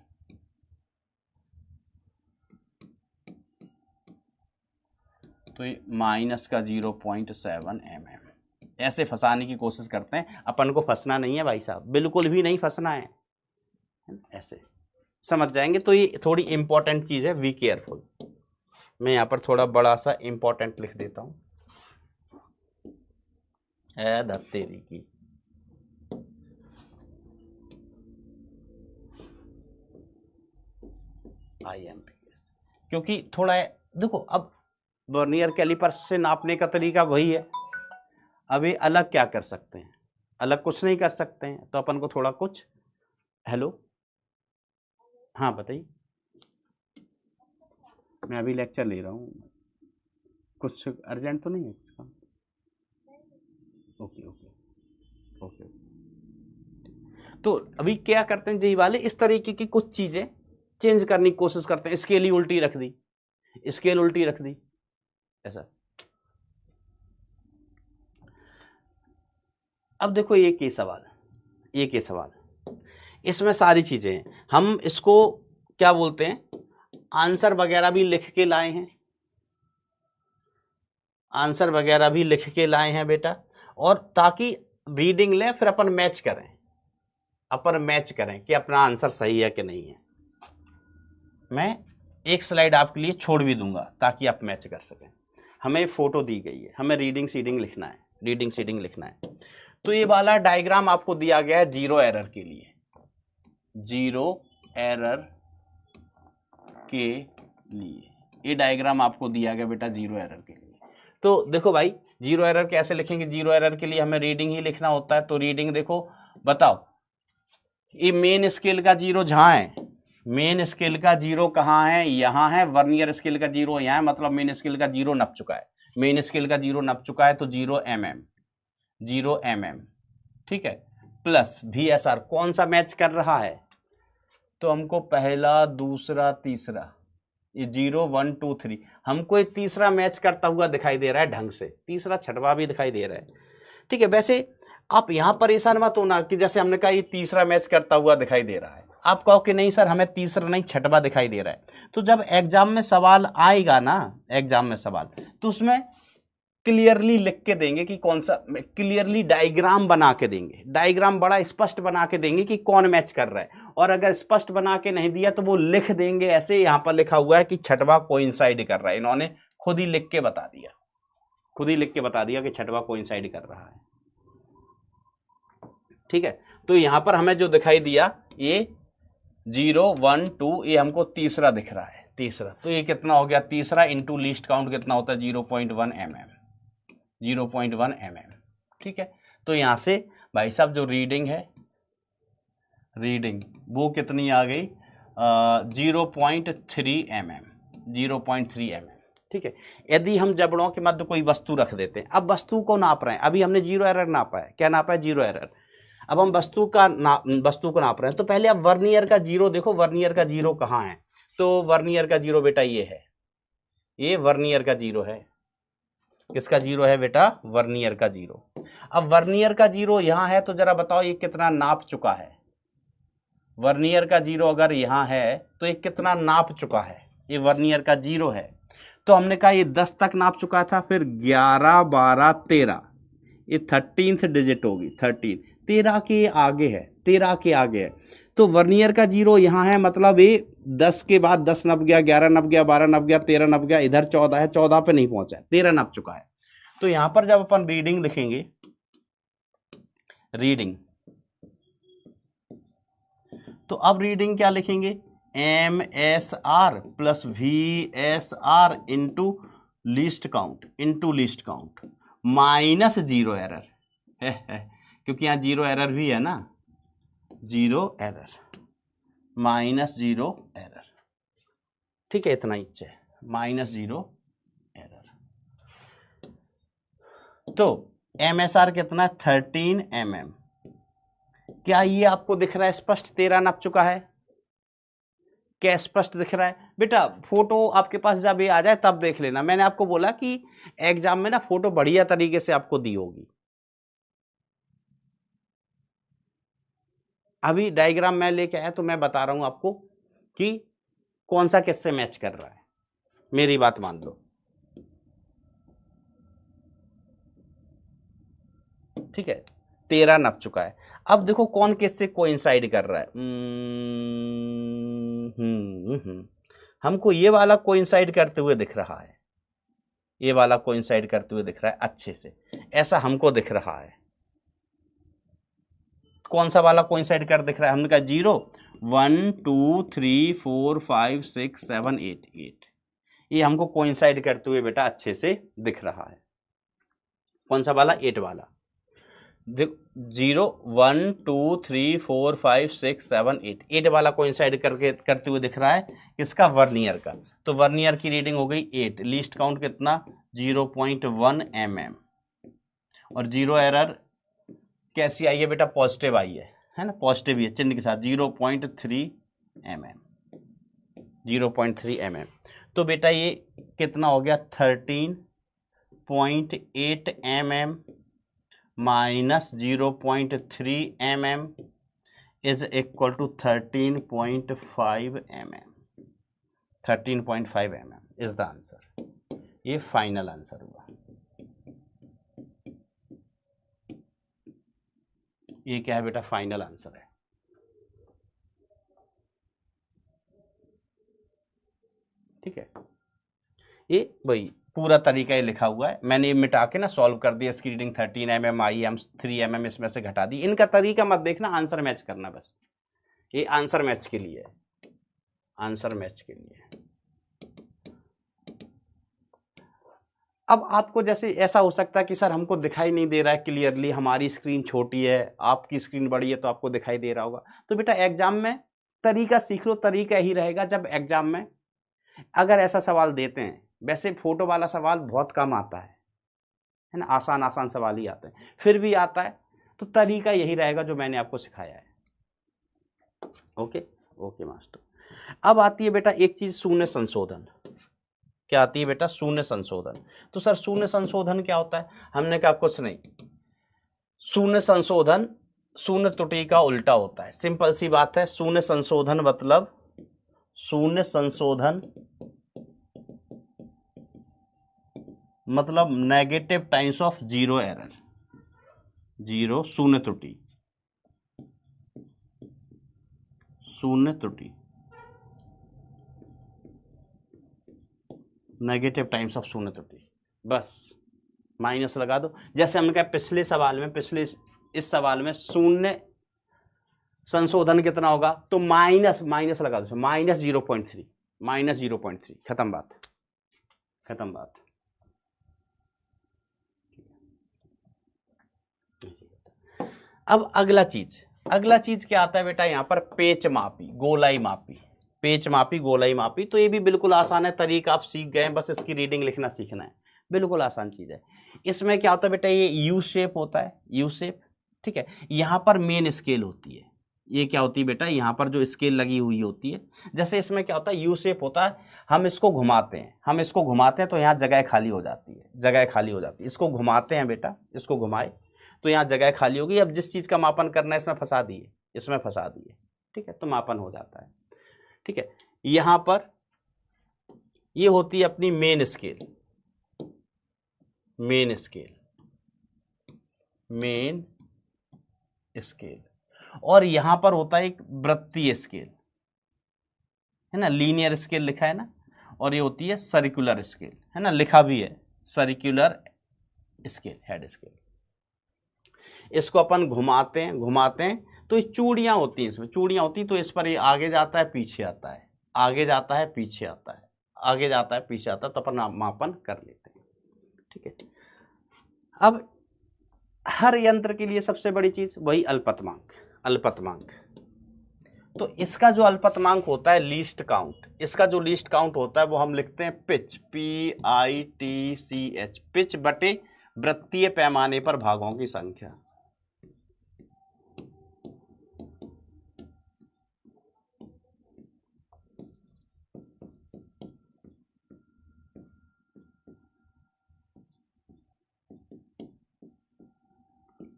तो ये माइनस का 0.7 mm ऐसे फंसाने की कोशिश करते हैं। अपन को फंसना नहीं है भाई साहब, बिल्कुल भी नहीं फंसना है, ऐसे समझ जाएंगे। तो ये थोड़ी इंपॉर्टेंट चीज है, बी केयरफुल। मैं यहाँ पर थोड़ा बड़ा सा इंपॉर्टेंट लिख देता हूं, तेरी की IMPS, क्योंकि थोड़ा देखो अब वर्नियर कैलिपर से नापने का तरीका वही है। अभी अलग क्या कर सकते हैं, अलग कुछ नहीं कर सकते हैं, तो अपन को थोड़ा कुछ, हेलो हाँ बताइए, मैं अभी लेक्चर ले रहा हूँ, कुछ अर्जेंट तो नहीं है कुछ काम? Okay okay okay. तो अभी क्या करते हैं जी वाले, इस तरीके की कुछ चीजें चेंज करने की कोशिश करते हैं। स्केल ही उल्टी रख दी, स्केल उल्टी रख दी, ऐसा। अब देखो एक ही सवाल, एक ही सवाल, इसमें सारी चीजें हैं। हम इसको क्या बोलते हैं, आंसर वगैरह भी लिख के लाए हैं, आंसर वगैरह भी लिख के लाए हैं बेटा, और ताकि रीडिंग लें फिर अपन मैच करें, अपन मैच करें कि अपना आंसर सही है कि नहीं है। मैं एक स्लाइड आपके लिए छोड़ भी दूंगा ताकि आप मैच कर सकें। हमें फोटो दी गई है, हमें रीडिंग सीडिंग लिखना है, रीडिंग सीडिंग लिखना है। तो ये वाला डायग्राम आपको दिया गया है जीरो एरर के लिए, जीरो एरर के लिए ये डायग्राम आपको दिया गया बेटा जीरो एरर के लिए। तो देखो भाई जीरो एरर कैसे लिखेंगे, जीरो एरर के लिए हमें रीडिंग ही लिखना होता है। तो रीडिंग देखो, बताओ ये मेन स्केल का जीरो जहां है, मेन स्केल का जीरो कहाँ है, यहाँ है। वर्नियर स्केल का जीरो यहाँ है, मतलब मेन स्केल का जीरो नप चुका है, मेन स्केल का जीरो नप चुका है। तो 0 mm, 0 mm, ठीक है, प्लस VSR कौन सा मैच कर रहा है, तो हमको पहला दूसरा तीसरा, ये 0 1 2 3, हमको एक तीसरा मैच करता हुआ दिखाई दे रहा है ढंग से, तीसरा छठवा भी दिखाई दे रहा है, ठीक है। वैसे आप यहां परेशान मत होना कि जैसे हमने कहा ये तीसरा मैच करता हुआ दिखाई दे रहा है, आप कहो कि नहीं सर हमें तीसरा नहीं छठवा दिखाई दे रहा है। तो जब एग्जाम में सवाल आएगा ना, एग्जाम में सवाल, तो उसमें क्लियरली लिख के देंगे कि कौन सा, क्लियरली डायग्राम बना के देंगे, डायग्राम बड़ा स्पष्ट बना के देंगे कि कौन मैच कर रहा है। और अगर स्पष्ट बना के नहीं दिया तो वो लिख देंगे ऐसे, यहां पर लिखा हुआ है कि छठवा कोइंसाइड कर रहा है, इन्होंने खुद ही लिख के बता दिया, खुद ही लिख के बता दिया कि छठवा कोइंसाइड कर रहा है, ठीक है। तो यहां पर हमें जो दिखाई दिया ये 0 1 2, ये हमको तीसरा दिख रहा है, तीसरा। तो ये कितना हो गया, तीसरा इंटू लीस्ट काउंट कितना होता है 0.1 mm, 0.1 mm, ठीक है। तो यहां से भाई साहब जो रीडिंग है, रीडिंग वो कितनी आ गई 0.3 mm, 0.3 mm, ठीक है। यदि हम जबड़ों के मध्य कोई वस्तु रख देते हैं, अब वस्तु को नाप रहे हैं, अभी हमने जीरो एरर नापा है, क्या नापा है, जीरो एरर। अब हम वस्तु को नाप रहे हैं, तो पहले आप वर्नियर का जीरो देखो, वर्नियर का जीरो कहाँ है। तो वर्नियर का जीरो बेटा ये है, ये वर्नियर का जीरो है, किसका जीरो है बेटा, वर्नियर का जीरो। अब वर्नियर का जीरो यहां है, तो जरा बताओ ये कितना नाप चुका है, वर्नियर का जीरो अगर यहां है तो ये कितना नाप चुका है, ये वर्नियर का जीरो है। तो हमने कहा ये 10 तक नाप चुका था, फिर 11 12 13, ये 13th डिजिट होगी, 13, 13 के आगे है, 13 के आगे है। तो वर्नियर का जीरो यहाँ है, मतलब ये 10 के बाद 10 नप गया, 11 नप गया, 12 नप गया, 13 नप गया, इधर 14 है, 14 पे नहीं पहुंचा है, 13 नप चुका है। तो यहां पर जब अपन रीडिंग लिखेंगे, रीडिंग, तो अब रीडिंग क्या लिखेंगे, MSR plus VSR into least count, into least count minus zero error, क्योंकि यहां जीरो एरर भी है ना, zero error minus zero error, ठीक है, इतना ही चाहिए, -0 एरर। तो MSR कितना है? 13 mm। क्या ये आपको दिख रहा है स्पष्ट? 13 नप चुका है, क्या स्पष्ट दिख रहा है? बेटा फोटो आपके पास जब ये आ जाए तब देख लेना। मैंने आपको बोला कि एग्जाम में ना फोटो बढ़िया तरीके से आपको दी होगी। अभी डायग्राम मैं लेके आया तो मैं बता रहा हूं आपको कि कौन सा किससे मैच कर रहा है। मेरी बात मान लो, ठीक है, 13 नप चुका है। अब देखो कौन किससे कोइंसाइड कर रहा है। हमको ये वाला कोइंसाइड करते हुए दिख रहा है, ये वाला कोइंसाइड करते हुए दिख रहा है अच्छे से, ऐसा हमको दिख रहा है। कौन सा वाला कोइंसाइड कर दिख रहा है? हमने कहा 0 1 2 3 4 5 6 7 8 8, ये हमको कोइंसाइड करते हुए बेटा अच्छे से दिख रहा है। कौन सा वाला? 8 वाला। 0 1 2 3 4 5 6 7 8, 8 वाला कोइंसाइड करते हुए दिख रहा है किसका? वर्नियर का। तो वर्नियर की रीडिंग हो गई 8, लीस्ट काउंट कितना? 0.1 mm, और 0 एरर कैसी आई है बेटा? पॉजिटिव आई है ना, पॉजिटिव है चिन्ह के साथ, 0.3 mm, 0.3 mm। तो बेटा ये कितना हो गया? 13.8 mm minus 0.3 mm is equal to 13.5 mm। 13.5 mm is the answer. ये फाइनल आंसर हुआ। ये क्या है बेटा? फाइनल आंसर है। ठीक है, ये वही पूरा तरीका ये लिखा हुआ है, मैंने ये मिटा के ना सॉल्व कर दिया। इसकी रीडिंग 13 mm आई, हम 3 mm इसमें से घटा दी। इनका तरीका मत देखना, आंसर मैच करना बस। ये आंसर मैच के लिए है, आंसर मैच के लिए। अब आपको जैसे ऐसा हो सकता है कि सर हमको दिखाई नहीं दे रहा है क्लियरली, हमारी स्क्रीन छोटी है, आपकी स्क्रीन बड़ी है तो आपको दिखाई दे रहा होगा। तो बेटा एग्जाम में तरीका सीख लो, तरीका ही रहेगा। जब एग्जाम में अगर ऐसा सवाल देते हैं, वैसे फोटो वाला सवाल बहुत कम आता है ना, आसान आसान सवाल ही आते हैं, फिर भी आता है तो तरीका यही रहेगा जो मैंने आपको सिखाया है। Okay okay master. अब आती है बेटा एक चीज, शून्य संशोधन। क्या आती है बेटा? शून्य संशोधन। तो सर शून्य संशोधन क्या होता है? हमने कहा कुछ नहीं, शून्य संशोधन शून्य त्रुटि का उल्टा होता है। सिंपल सी बात है, शून्य संशोधन मतलब, शून्य संशोधन मतलब negative times of zero error. Zero शून्य त्रुटि, शून्य त्रुटि नेगेटिव टाइम्स ऑफ शून्य त्रुटि, बस माइनस लगा दो। जैसे हमने कहा पिछले सवाल में, पिछले इस सवाल में शून्य संशोधन कितना होगा? तो माइनस माइनस लगा दो, माइनस 0.3, माइनस 0.3, खत्म बात, खत्म बात। अब अगला चीज क्या आता है बेटा? यहाँ पर पेच मापी, गोलाई मापी, पेच मापी, गोलाई मापी। तो ये भी बिल्कुल आसान है, तरीका आप सीख गए, बस इसकी रीडिंग लिखना सीखना है, बिल्कुल आसान चीज है। इसमें क्या होता है बेटा? ये यू शेप होता है, यू शेप, ठीक है। यहाँ पर मेन स्केल होती है, ये क्या होती है बेटा? यहाँ पर जो स्केल लगी हुई होती है। जैसे इसमें क्या होता है? यू शेप होता है, हम इसको घुमाते हैं, हम इसको घुमाते हैं तो यहाँ जगह खाली हो जाती है, जगह खाली हो जाती है। इसको घुमाते हैं बेटा, इसको घुमाए तो यहाँ जगह खाली होगी। अब जिस चीज का मापन करना है इसमें फंसा दिए, इसमें फंसा दिए, ठीक है, तो मापन हो जाता है। ठीक है, यहां पर ये होती है अपनी main scale, main scale, main scale. और यहां पर होता है एक वृत्तीय स्केल, है ना, लीनियर स्केल लिखा है ना, और ये होती है सर्कुलर स्केल, है ना, लिखा भी है सर्कुलर स्केल, हेड स्केल। इसको अपन घुमाते हैं, घुमाते हैं तो ये चूड़ियां होती हैं, इसमें चूड़ियां होती हैं, तो इस पर ये आगे जाता है, पीछे आता है, आगे जाता है, पीछे आता है, आगे जाता है, पीछे आता है, तो अपन मापन कर लेते हैं। ठीक है, अब हर यंत्र के लिए सबसे बड़ी चीज वही अल्पतमांक, अल्पतमांक। तो इसका जो अल्पतमांक होता है लीस्ट काउंट, इसका जो लीस्ट काउंट होता है वो हम लिखते हैं पिच, PITCH, पिच बटे वृत्तीय पैमाने पर भागों की संख्या।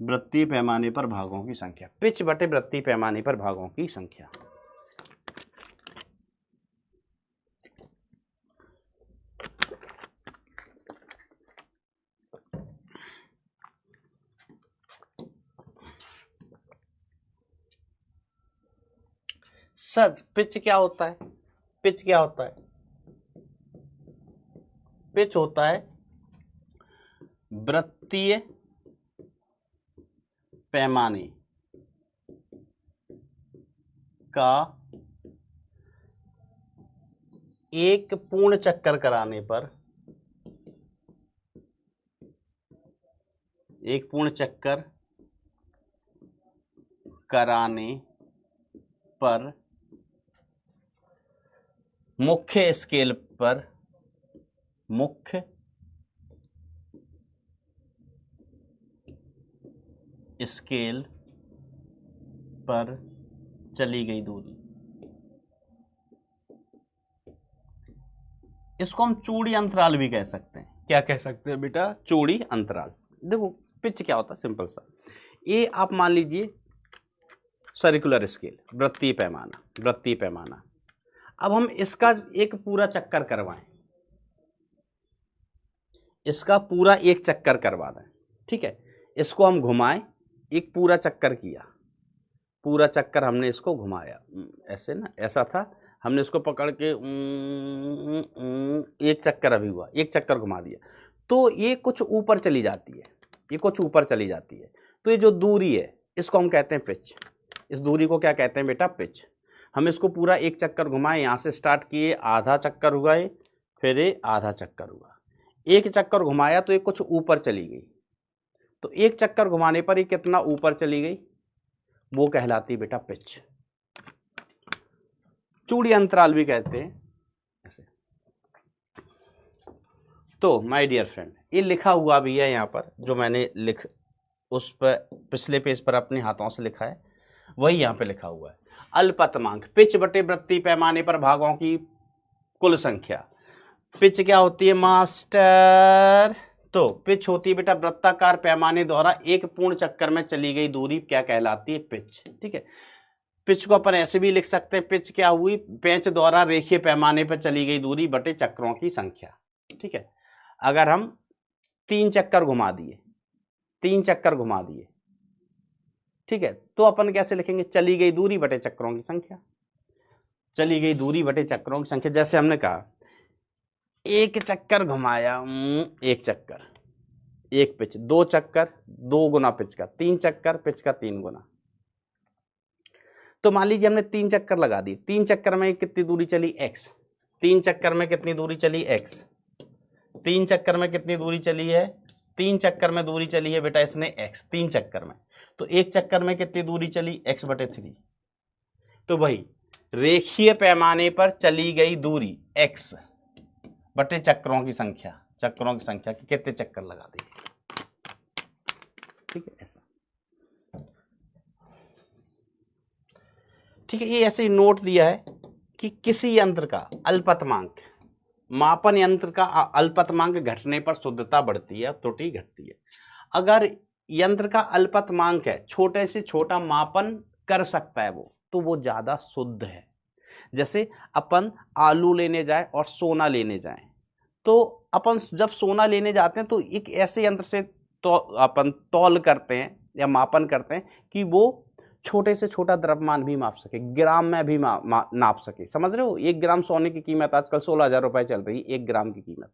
वृत्तीय पैमाने पर भागों की संख्या, पिच बटे वृत्तीय पैमाने पर भागों की संख्या। सर पिच क्या होता है? पिच क्या होता है? पिच होता है वृत्तीय पैमाने का एक पूर्ण चक्कर कराने पर, एक पूर्ण चक्कर कराने पर मुख्य स्केल पर, मुख्य स्केल पर चली गई दूरी। इसको हम चूड़ी अंतराल भी कह सकते हैं। क्या कह सकते हैं बेटा? चूड़ी अंतराल। देखो पिच क्या होता है, सिंपल सा, ये आप मान लीजिए सर्कुलर स्केल, वृत्तीय पैमाना, वृत्तीय पैमाना। अब हम इसका एक पूरा चक्कर करवाएं, इसका पूरा एक चक्कर करवा दें, ठीक है, इसको हम घुमाएं, एक पूरा चक्कर किया, पूरा चक्कर हमने इसको घुमाया, ऐसे ना, ऐसा था, हमने इसको पकड़ के एक चक्कर अभी हुआ, एक चक्कर घुमा दिया, तो ये कुछ ऊपर चली जाती है, ये कुछ ऊपर चली जाती है, तो ये जो दूरी है इसको हम कहते हैं पिच। इस दूरी को क्या कहते हैं बेटा? पिच। हम इसको पूरा एक चक्कर घुमाए, यहाँ से स्टार्ट किए, आधा चक्कर हुआ ये, फिर ये आधा चक्कर हुआ, एक चक्कर घुमाया तो ये कुछ ऊपर चली गई, तो एक चक्कर घुमाने पर ये कितना ऊपर चली गई, वो कहलाती है बेटा पिच। चूड़ी अंतराल भी कहते हैं ऐसे। तो माय डियर फ्रेंड, ये लिखा हुआ भी है यहाँ पर, जो मैंने उस पर पिछले पेज पर अपने हाथों से लिखा है, वही यहाँ पे लिखा हुआ है। अल्पतमांक, पिच बटे वृत्तीय पैमाने पर भागों की कुल संख्या। पिच क्या होती है मास्टर? तो पिच होती है बेटा वृत्ताकार पैमाने द्वारा एक पूर्ण चक्कर में चली गई दूरी, क्या कहलाती है? पिच। ठीक है, पिच को अपन ऐसे भी लिख सकते हैं, पिच क्या हुई? पेंच द्वारा रेखीय पैमाने पर चली गई दूरी बटे चक्रों की संख्या। ठीक है, अगर हम 3 चक्कर घुमा दिए, 3 चक्कर घुमा दिए, ठीक है, तो अपन कैसे लिखेंगे? चली गई दूरी बटे चक्रों की संख्या, चली गई दूरी बटे चक्रों की संख्या। जैसे हमने कहा एक चक्कर घुमाया, एक चक्कर, एक पिच, 2 चक्कर, 2 गुना पिच का, 3 चक्कर, पिच का 3 गुना। तो मान लीजिए हमने 3 चक्कर लगा दी, 3 चक्कर में कितनी दूरी चली? x। 3 चक्कर में कितनी दूरी चली? x। 3 चक्कर में कितनी दूरी चली है? 3 चक्कर में दूरी चली है बेटा इसने x, 3 चक्कर में। तो एक चक्कर में कितनी दूरी चली? x बटे 3। तो भाई रेखीय पैमाने पर चली गई दूरी x बटे चक्रों की संख्या, चक्रों की संख्या की कितने चक्कर लगा दी। ठीक है, ऐसा। ठीक है, ये ऐसे ही नोट दिया है कि किसी यंत्र का अल्पतमांक, मापन यंत्र का अल्पतमांक घटने पर शुद्धता बढ़ती है, त्रुटि घटती है। अगर यंत्र का अल्पतमांक है, छोटे से छोटा मापन कर सकता है वो, तो वो ज्यादा शुद्ध है। जैसे अपन आलू लेने जाए और सोना लेने जाए, तो अपन जब सोना लेने जाते हैं तो एक ऐसे यंत्र से तो अपन तौल करते हैं या मापन करते हैं कि वो छोटे से छोटा द्रव्यमान भी माप सके, ग्राम में भी नाप सके। समझ रहे हो? 1 ग्राम सोने की कीमत आजकल 16,000 रुपए चल रही है, 1 ग्राम की कीमत।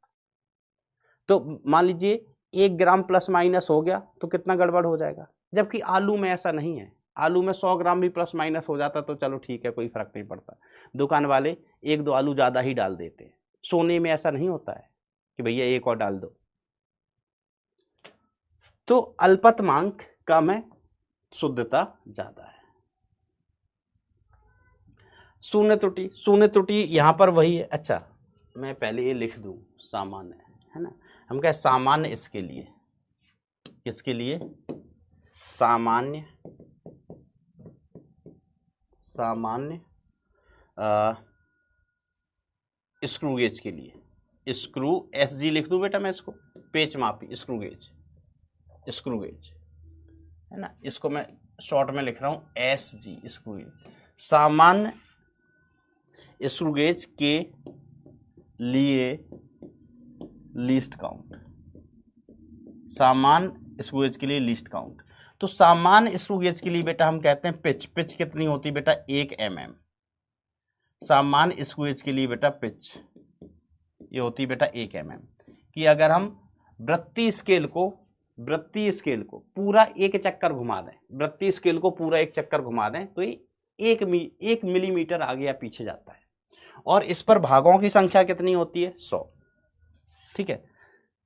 तो मान लीजिए 1 ग्राम प्लस माइनस हो गया तो कितना गड़बड़ हो जाएगा। जबकि आलू में ऐसा नहीं है, आलू में 100 ग्राम भी प्लस माइनस हो जाता तो चलो ठीक है, कोई फर्क नहीं पड़ता, दुकान वाले 1-2 आलू ज्यादा ही डाल देते हैं। सोने में ऐसा नहीं होता है कि भैया 1 और डाल दो। तो अल्पतमांक कम है, शुद्धता ज्यादा है। शून्य त्रुटि, शून्य त्रुटि यहाँ पर वही है। अच्छा मैं पहले ये लिख दूं, सामान्य है ना, हम कहें सामान्य इसके लिए, किसके लिए, सामान्य, सामान्य स्क्रू गेज के लिए, स्क्रू SG लिख दूं बेटा मैं इसको, पेच मापी स्क्रू गेज, स्क्रू गेज है ना, इसको मैं शॉर्ट में लिख रहा हूं SG स्क्रू गेज। सामान्य स्क्रू गेज के लिए लीस्ट काउंट, सामान्य स्क्रू गेज के लिए लीस्ट काउंट। तो सामान्य स्क्रू गेज के लिए बेटा हम कहते हैं पिच, पिच कितनी होती है बेटा 1 mm। सामान्य स्क्रू गेज के लिए बेटा पिच ये होती है बेटा 1 mm कि अगर हम वृत्तीय स्केल को पूरा एक चक्कर घुमा दें, वृत्तीय स्केल को पूरा एक चक्कर घुमा दें तो ये 1 मिलीमीटर आगे या पीछे जाता है। और इस पर भागों की संख्या कितनी होती है 100। ठीक है,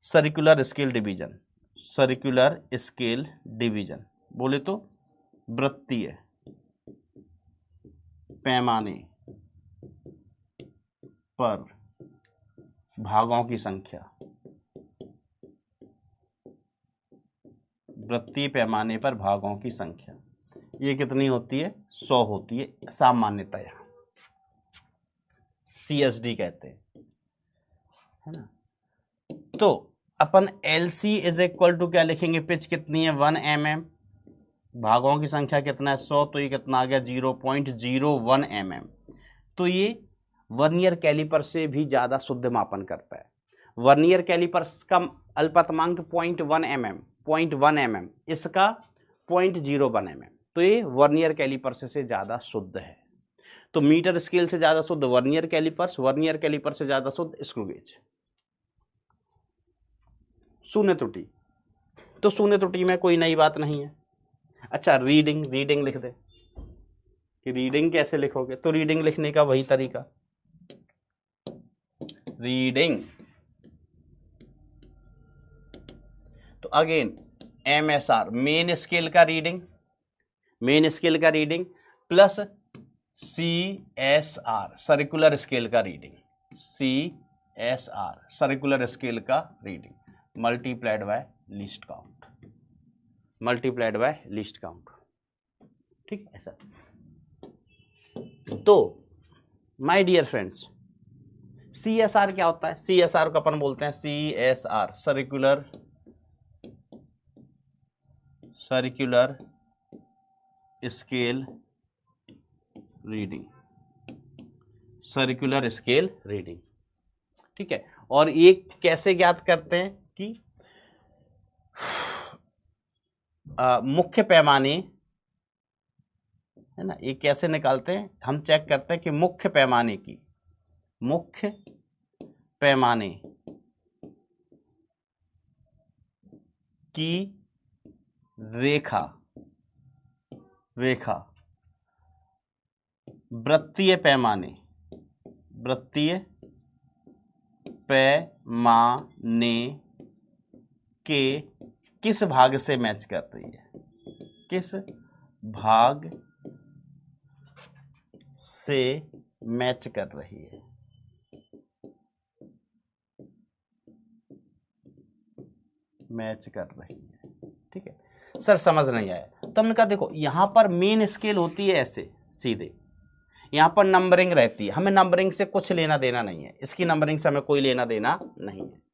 circular scale division, circular scale division बोले तो वृत्तीय पैमाने पर भागों की संख्या, वृत्तीय पैमाने पर भागों की संख्या ये कितनी होती है 100 होती है सामान्यतया, CSD कहते हैं है ना। तो अपन LC इज इक्वल टू क्या लिखेंगे, पिच कितनी है 1 mm, भागों की संख्या कितना है 100, तो ये कितना आ गया 0.01 mm। तो ये वर्नियर कैलिपर से भी ज्यादा शुद्ध मापन करता है। वर्नियर कैलिपर का अल्पतमांक 0.1 mm, इसका 0.01 mm, तो ये वर्नियर कैलिपर से ज्यादा शुद्ध है। तो मीटर स्केल से ज्यादा शुद्ध वर्नियर कैलिपर से ज्यादा शुद्ध स्क्रू गेज। शून्य त्रुटि, तो शून्य त्रुटि में कोई नई बात नहीं है। अच्छा रीडिंग लिख दे कि रीडिंग कैसे लिखोगे, तो रीडिंग लिखने का वही तरीका, रीडिंग तो अगेन MSR मेन स्केल का reading, plus CSR circular scale का रीडिंग, CSR सर्कुलर स्केल का reading multiplied by least count, ठीक है ऐसा। तो माय डियर फ्रेंड्स CSR क्या होता है, CSR को अपन बोलते हैं CSR सर्कुलर स्केल रीडिंग, ठीक है। और ये कैसे ज्ञात करते हैं कि मुख्य पैमाने है ना, ये कैसे निकालते हैं, हम चेक करते हैं कि मुख्य पैमाने की रेखा वृत्तीय पैमाने के किस भाग से मैच कर रही है, किस भाग से मैच कर रही है, ठीक है। सर समझ नहीं आया, तो हमने कहा देखो यहां पर मेन स्केल होती है ऐसे सीधे, यहां पर नंबरिंग रहती है, हमें नंबरिंग से कुछ लेना देना नहीं है, इसकी नंबरिंग से हमें कोई लेना देना नहीं है।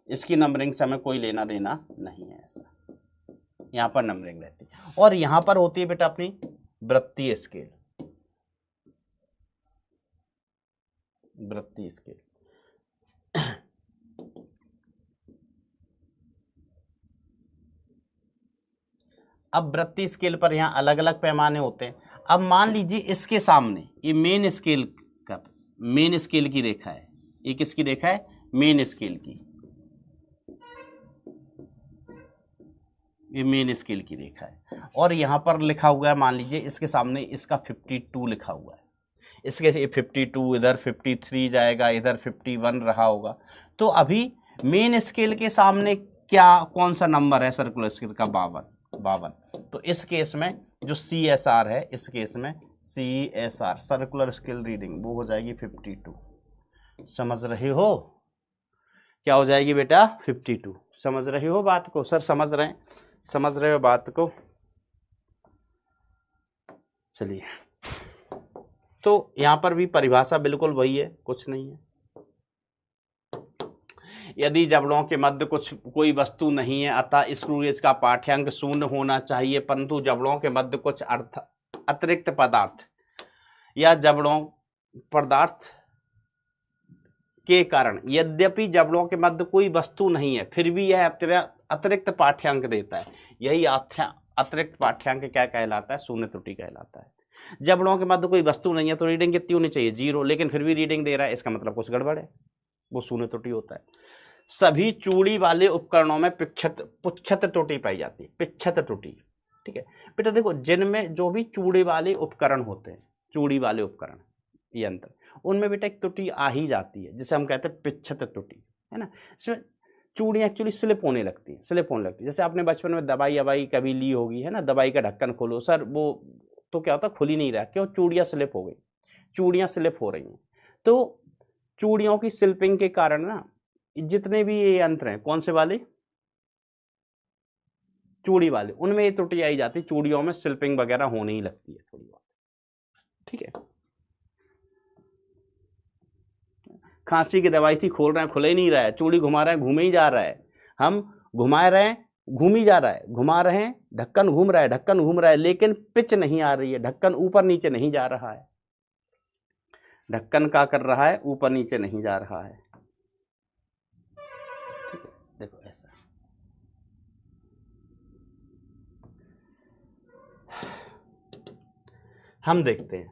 इसकी नंबरिंग से हमें कोई लेना देना नहीं है, ऐसा यहां पर नंबरिंग रहती है। और यहां पर होती है बेटा अपनी वृत्तीय स्केल, अब वृत्तीय स्केल पर यहां अलग अलग पैमाने होते हैं। अब मान लीजिए इसके सामने ये मेन स्केल की रेखा है, ये किसकी रेखा है, मेन स्केल की, ये मेन स्केल की रेखा है। और यहां पर लिखा हुआ है, मान लीजिए इसके सामने इसका 52 लिखा हुआ है, इसके 52 इधर 53 जाएगा, इधर 51 रहा होगा। तो अभी मेन स्केल के सामने क्या कौन सा नंबर है सर्कुलर स्केल का? 52। तो इस केस में जो CSR है, इस केस में CSR सर्कुलर स्केल रीडिंग वो हो जाएगी 52। समझ रहे हो? क्या हो जाएगी बेटा? 52। समझ रहे हो बात को? सर समझ रहे हैं? समझ रहे हो बात को? चलिए, तो यहां पर भी परिभाषा बिल्कुल वही है, कुछ नहीं है। यदि जबड़ों के मध्य कोई वस्तु नहीं है, अतः स्क्रू गेज का पाठ्यांक 0 होना चाहिए, परंतु जबड़ों के मध्य कुछ अतिरिक्त पदार्थ या जबड़ों पदार्थ के कारण, यद्यपि जबड़ों के मध्य कोई वस्तु नहीं है, फिर भी यह अतिरिक्त पाठ्यांक देता है। यही अतिरिक्त पाठ्यांक क्या कहलाता है? शून्य त्रुटि कहलाता है। जबड़ों के मध्य कोई वस्तु नहीं है तो रीडिंग कितनी होनी चाहिए? 0, लेकिन फिर भी रीडिंग दे रहा है, इसका मतलब कुछ गड़बड़ है, वो शून्य त्रुटि होता है। सभी चूड़ी वाले उपकरणों में पुच्छत त्रुटि पाई जाती है, पिच्छत त्रुटि। ठीक है बेटा, देखो जिनमें जो भी चूड़ी वाले उपकरण होते हैं, चूड़ी वाले उपकरण यंत्र, उनमें बेटा एक त्रुटि आ ही जाती है, जिसे हम कहते हैं पिच्छत त्रुटि, है ना। इसमें चूड़ियाँ एक्चुअली स्लिप होने लगती हैं, स्लिप होने लगती है। जैसे आपने बचपन में दवाई कभी ली होगी, है ना, दवाई का ढक्कन खोलो सर, वो तो क्या होता, खुल ही नहीं रहा, क्यों? चूड़ियाँ स्लिप हो गई, चूड़ियाँ स्लिप हो रही हैं। तो चूड़ियों की स्लिपिंग के कारण ना, जितने भी ये यंत्र हैं, कौन से वाले? चूड़ी वाले, उनमें ये त्रुटि आई जाती है, चूड़ियों में स्लिपिंग वगैरह होने ही लगती है थोड़ी बहुत। ठीक है, खांसी की दवाई थी, खोल रहे हैं, खुले ही नहीं रहा है, चूड़ी घुमा रहे हैं, घूमे ही जा रहा है, हम घुमा रहे हैं, घूम ही जा रहा है, घुमा रहे हैं, ढक्कन घूम रहा है, ढक्कन घूम रहा है, लेकिन पिच नहीं आ रही है, ढक्कन ऊपर नीचे नहीं जा रहा है, ढक्कन क्या कर रहा है? ऊपर नीचे नहीं जा रहा है। देखो ऐसा, हम देखते हैं।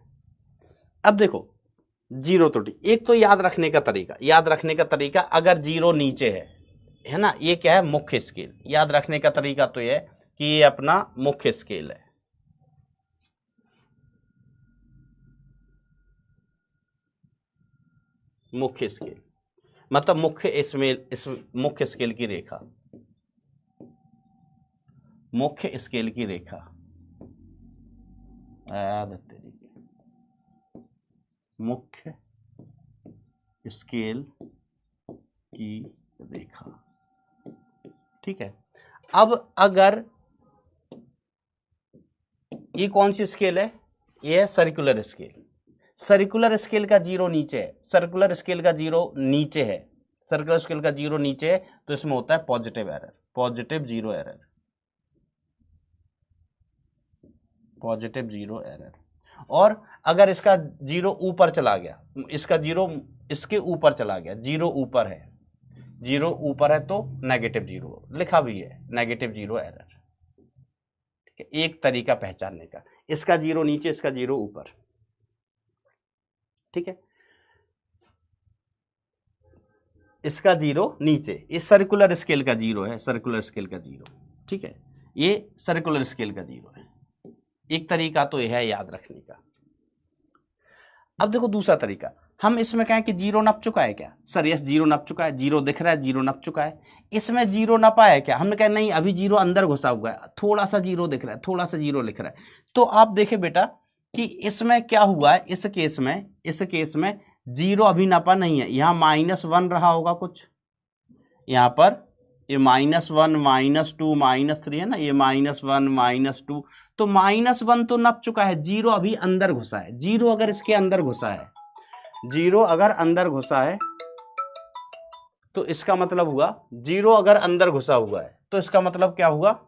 अब देखो, जीरो त्रुटि, एक तो याद रखने का तरीका, अगर जीरो नीचे है ना, ये क्या है? मुख्य स्केल। याद रखने का तरीका तो ये है कि ये अपना मुख्य स्केल है, मुख्य स्केल मतलब मुख्य स्केल की रेखा, मुख्य स्केल की रेखा, मुख्य स्केल की रेखा। ठीक है, अब अगर ये कौन सी स्केल है? ये है सर्कुलर स्केल। सर्कुलर स्केल का जीरो नीचे है, सर्कुलर स्केल का जीरो नीचे है, सर्कुलर स्केल का जीरो नीचे है, तो इसमें होता है positive error, positive zero error, positive zero error. और अगर इसका जीरो ऊपर चला गया, इसका जीरो इसके ऊपर चला गया, जीरो ऊपर है, जीरो ऊपर है, तो नेगेटिव जीरो लिखा भी है, नेगेटिव जीरो एरर। ठीक है, एक तरीका पहचानने का, इसका जीरो नीचे, इसका जीरो ऊपर। ठीक है, इसका जीरो नीचे, ये सर्कुलर स्केल का जीरो है, सर्कुलर स्केल का जीरो। ठीक है, ये सर्कुलर स्केल का जीरो है। एक तरीका तो यह है याद रखने का। अब देखो दूसरा तरीका, हम इसमें कहें कि जीरो नप चुका है क्या? सर यस, जीरो नप चुका है, जीरो दिख रहा है, जीरो नप चुका है। इसमें जीरो नपा है क्या? हमने कहा नहीं, अभी जीरो अंदर घुसा हुआ है, थोड़ा सा जीरो दिख रहा है, थोड़ा सा जीरो लिख रहा है। तो आप देखें बेटा कि इसमें क्या हुआ है, इस केस में जीरो अभी नपा नहीं है, यहां -1 रहा होगा कुछ, यहां पर ये -1 -2 -3 है ना, ये -1 -2, तो -1 तो नप चुका है, जीरो अभी अंदर घुसा है। जीरो अगर इसके अंदर घुसा है, जीरो अगर अंदर घुसा है, तो इसका मतलब हुआ, जीरो अगर अंदर घुसा हुआ है तो इसका मतलब क्या हुआ?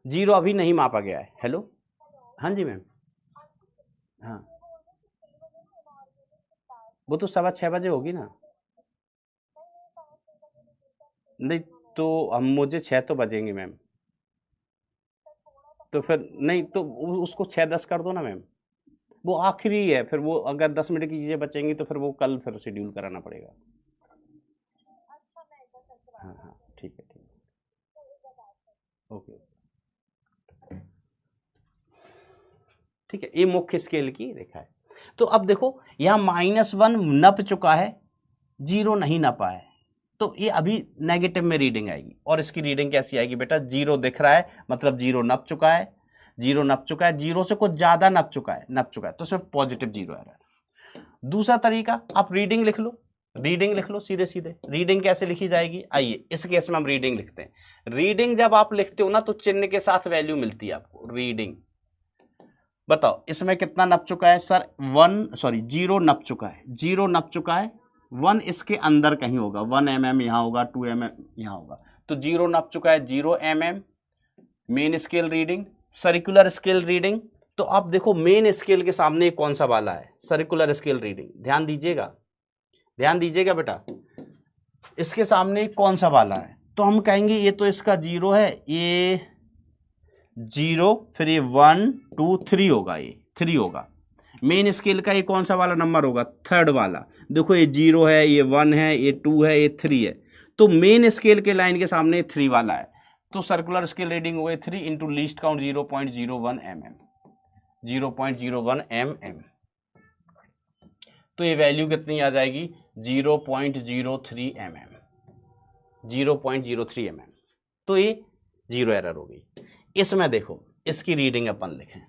जीरो अभी नहीं मापा गया है। हेलो, हाँ जी मैम, हाँ वो तो 6:15 होगी ना। नहीं तो हम, मुझे 6 तो बजेंगे मैम, तो फिर नहीं तो उसको 6:10 कर दो ना मैम, वो आखिरी है, फिर वो अगर 10 मिनट की चीजें बचेंगी तो फिर वो कल फिर शेड्यूल कराना पड़ेगा। हाँ हाँ ठीक है, ठीक है, ओके। ठीक है, ये मुख्य स्केल की रेखा है। तो अब देखो यहाँ -1 नप चुका है, 0 नहीं नपा है, तो ये अभी नेगेटिव में रीडिंग आएगी। और इसकी रीडिंग कैसी आएगी बेटा, 0 दिख रहा है मतलब 0 नप चुका है, 0 नप चुका है, 0 से कुछ ज्यादा नप चुका है, तो इसमें पॉजिटिव 0 एरर। दूसरा तरीका, आप रीडिंग लिख लो, सीधे सीधे। रीडिंग कैसे लिखी जाएगी, आइए इस केस में हम रीडिंग लिखते हैं। रीडिंग जब आप लिखते हो ना तो चिन्ह के साथ वैल्यू मिलती है आपको, रीडिंग। बताओ इसमें कितना नप चुका है सर, 0 नप चुका है, 0 नप चुका है, 1 इसके अंदर कहीं होगा, 1 mm यहाँ होगा, 2 mm यहाँ होगा, तो 0 नप चुका है, 0 mm main scale reading. Circular scale reading, तो आप देखो मेन स्केल के सामने कौन सा वाला है, सर्कुलर स्केल रीडिंग, ध्यान दीजिएगा बेटा, इसके सामने कौन सा वाला है, तो हम कहेंगे ये तो इसका 0 है, ये 0, फिर ये 1 2 3 होगा, ये 3 होगा। मेन स्केल का ये कौन सा वाला नंबर होगा, थर्ड वाला। देखो ये 0 है, ये 1 है, ये 2 है, ये 3 है, तो मेन स्केल के लाइन के सामने 3 वाला है, तो सर्कुलर स्केल रीडिंग हो गई 3 into least count 0.01 mm, 0.01 mm। तो ये वैल्यू कितनी आ जाएगी, 0.03 mm, 0.03 mm। तो ये 0 एरर हो गई। इसमें देखो इसकी रीडिंग अपन लिखें,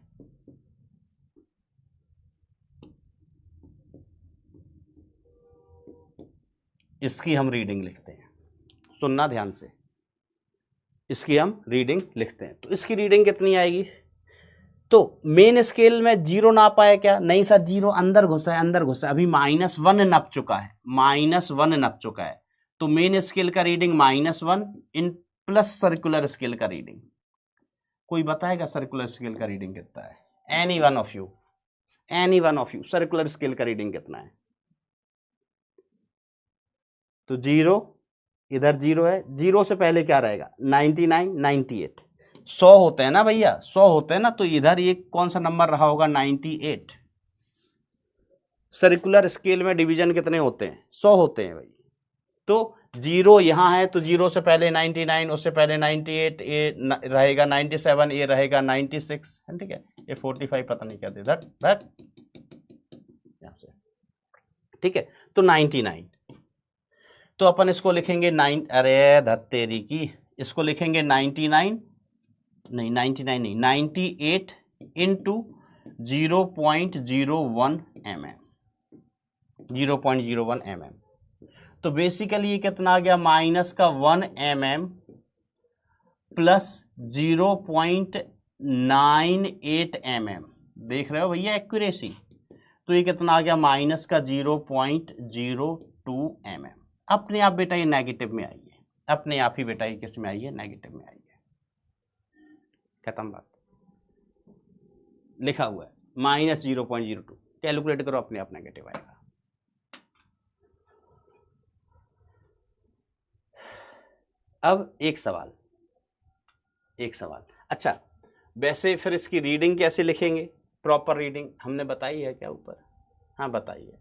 इसकी हम रीडिंग लिखते हैं, सुनना ध्यान से, इसकी हम रीडिंग लिखते हैं। तो इसकी रीडिंग कितनी आएगी, तो मेन स्केल में 0 ना पाया क्या, नहीं सर 0 अंदर घुसा है, अभी -1 नप चुका है, -1 नप चुका है, तो मेन स्केल का reading -1 in plus circular scale का रीडिंग। कोई बताएगा सर्कुलर स्केल का रीडिंग कितना है, any one of you circular scale का रीडिंग कितना है, तो 0, इधर 0 है, 0 से पहले क्या रहेगा, 99 98, 100 होते हैं ना भैया, 100 होते हैं ना, तो इधर ये कौन सा नंबर रहा होगा, 98। सर्कुलर स्केल में डिवीजन कितने होते हैं, 100 होते हैं भाई, तो 0 यहां है, तो 0 से पहले 99, उससे पहले 98, ये रहेगा 97, ये रहेगा 96, ठीक है, ये 45 पता नहीं क्या दे धर यहां से, ठीक है, तो 99। तो अपन इसको लिखेंगे 9, अरे धत्तेरी की, इसको लिखेंगे 99 नहीं 99 नहीं 98 इंटू 0.01 mm, 0.01 mm। तो बेसिकली ये कितना आ गया, -1 mm प्लस 0.98 mm। देख रहे हो भैया एक्यूरेसी, तो ये कितना आ गया, -0.02 mm। अपने आप बेटा ये नेगेटिव में आई है, अपने आप ही बेटा ये किस में आई है, नेगेटिव में आई है, खत्म बात, लिखा हुआ है -0.02, कैलकुलेट करो अपने आप नेगेटिव आएगा। अब एक सवाल, अच्छा वैसे फिर इसकी रीडिंग कैसे लिखेंगे, प्रॉपर रीडिंग हमने बताई है क्या ऊपर, हाँ बताइए।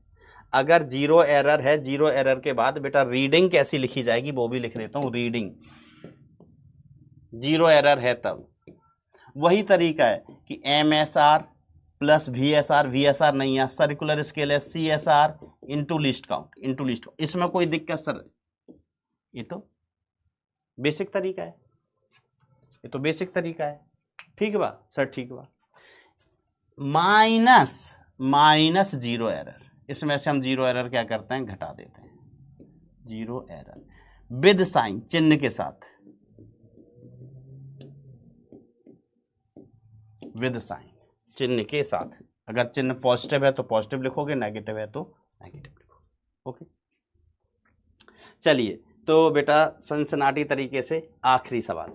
अगर 0 एरर है, 0 एरर के बाद बेटा रीडिंग कैसी लिखी जाएगी वो भी लिख देता हूं, रीडिंग 0 एरर है तब वही तरीका है कि MSR प्लस VSR नहीं है, सर्कुलर स्केल है, CSR इंटू लीस्ट काउंट, इसमें कोई दिक्कत सर, ये तो बेसिक तरीका है, ठीक बा सर, ठीक बा। माइनस 0 एरर, इसमें से हम 0 एरर क्या करते हैं, घटा देते हैं, 0 एरर विद साइन, चिन्ह के साथ, विद साइन चिन्ह के साथ, अगर चिन्ह पॉजिटिव है तो पॉजिटिव लिखोगे, नेगेटिव है तो नेगेटिव लिखोगे, ओके। चलिए तो बेटा सनसनाटी तरीके से आखिरी सवाल,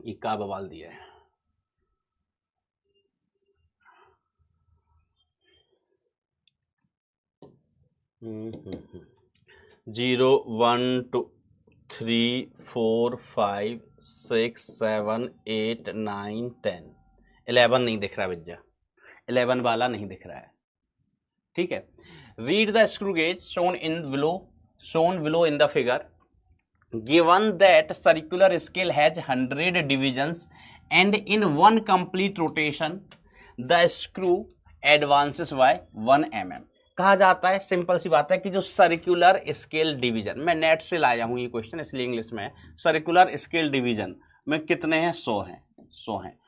ये का बवाल दिया है, जीरो 1 2 3 4 5 6 7 8 9 10 11 नहीं दिख रहा भैया, 11 वाला नहीं दिख रहा है, ठीक है। Read the screw gauge shown below in the figure. Given that circular scale has 100 divisions and in one complete rotation the screw advances by 1 mm. कहा जाता है, सिंपल सी बात है कि जो सर्कुलर स्केल डिवीजन, मैं नेट से लाया हूं ये क्वेश्चन इसलिए इंग्लिश में है, सर्कुलर स्केल डिवीजन में कितने हैं? 100 हैं। 100 हैं,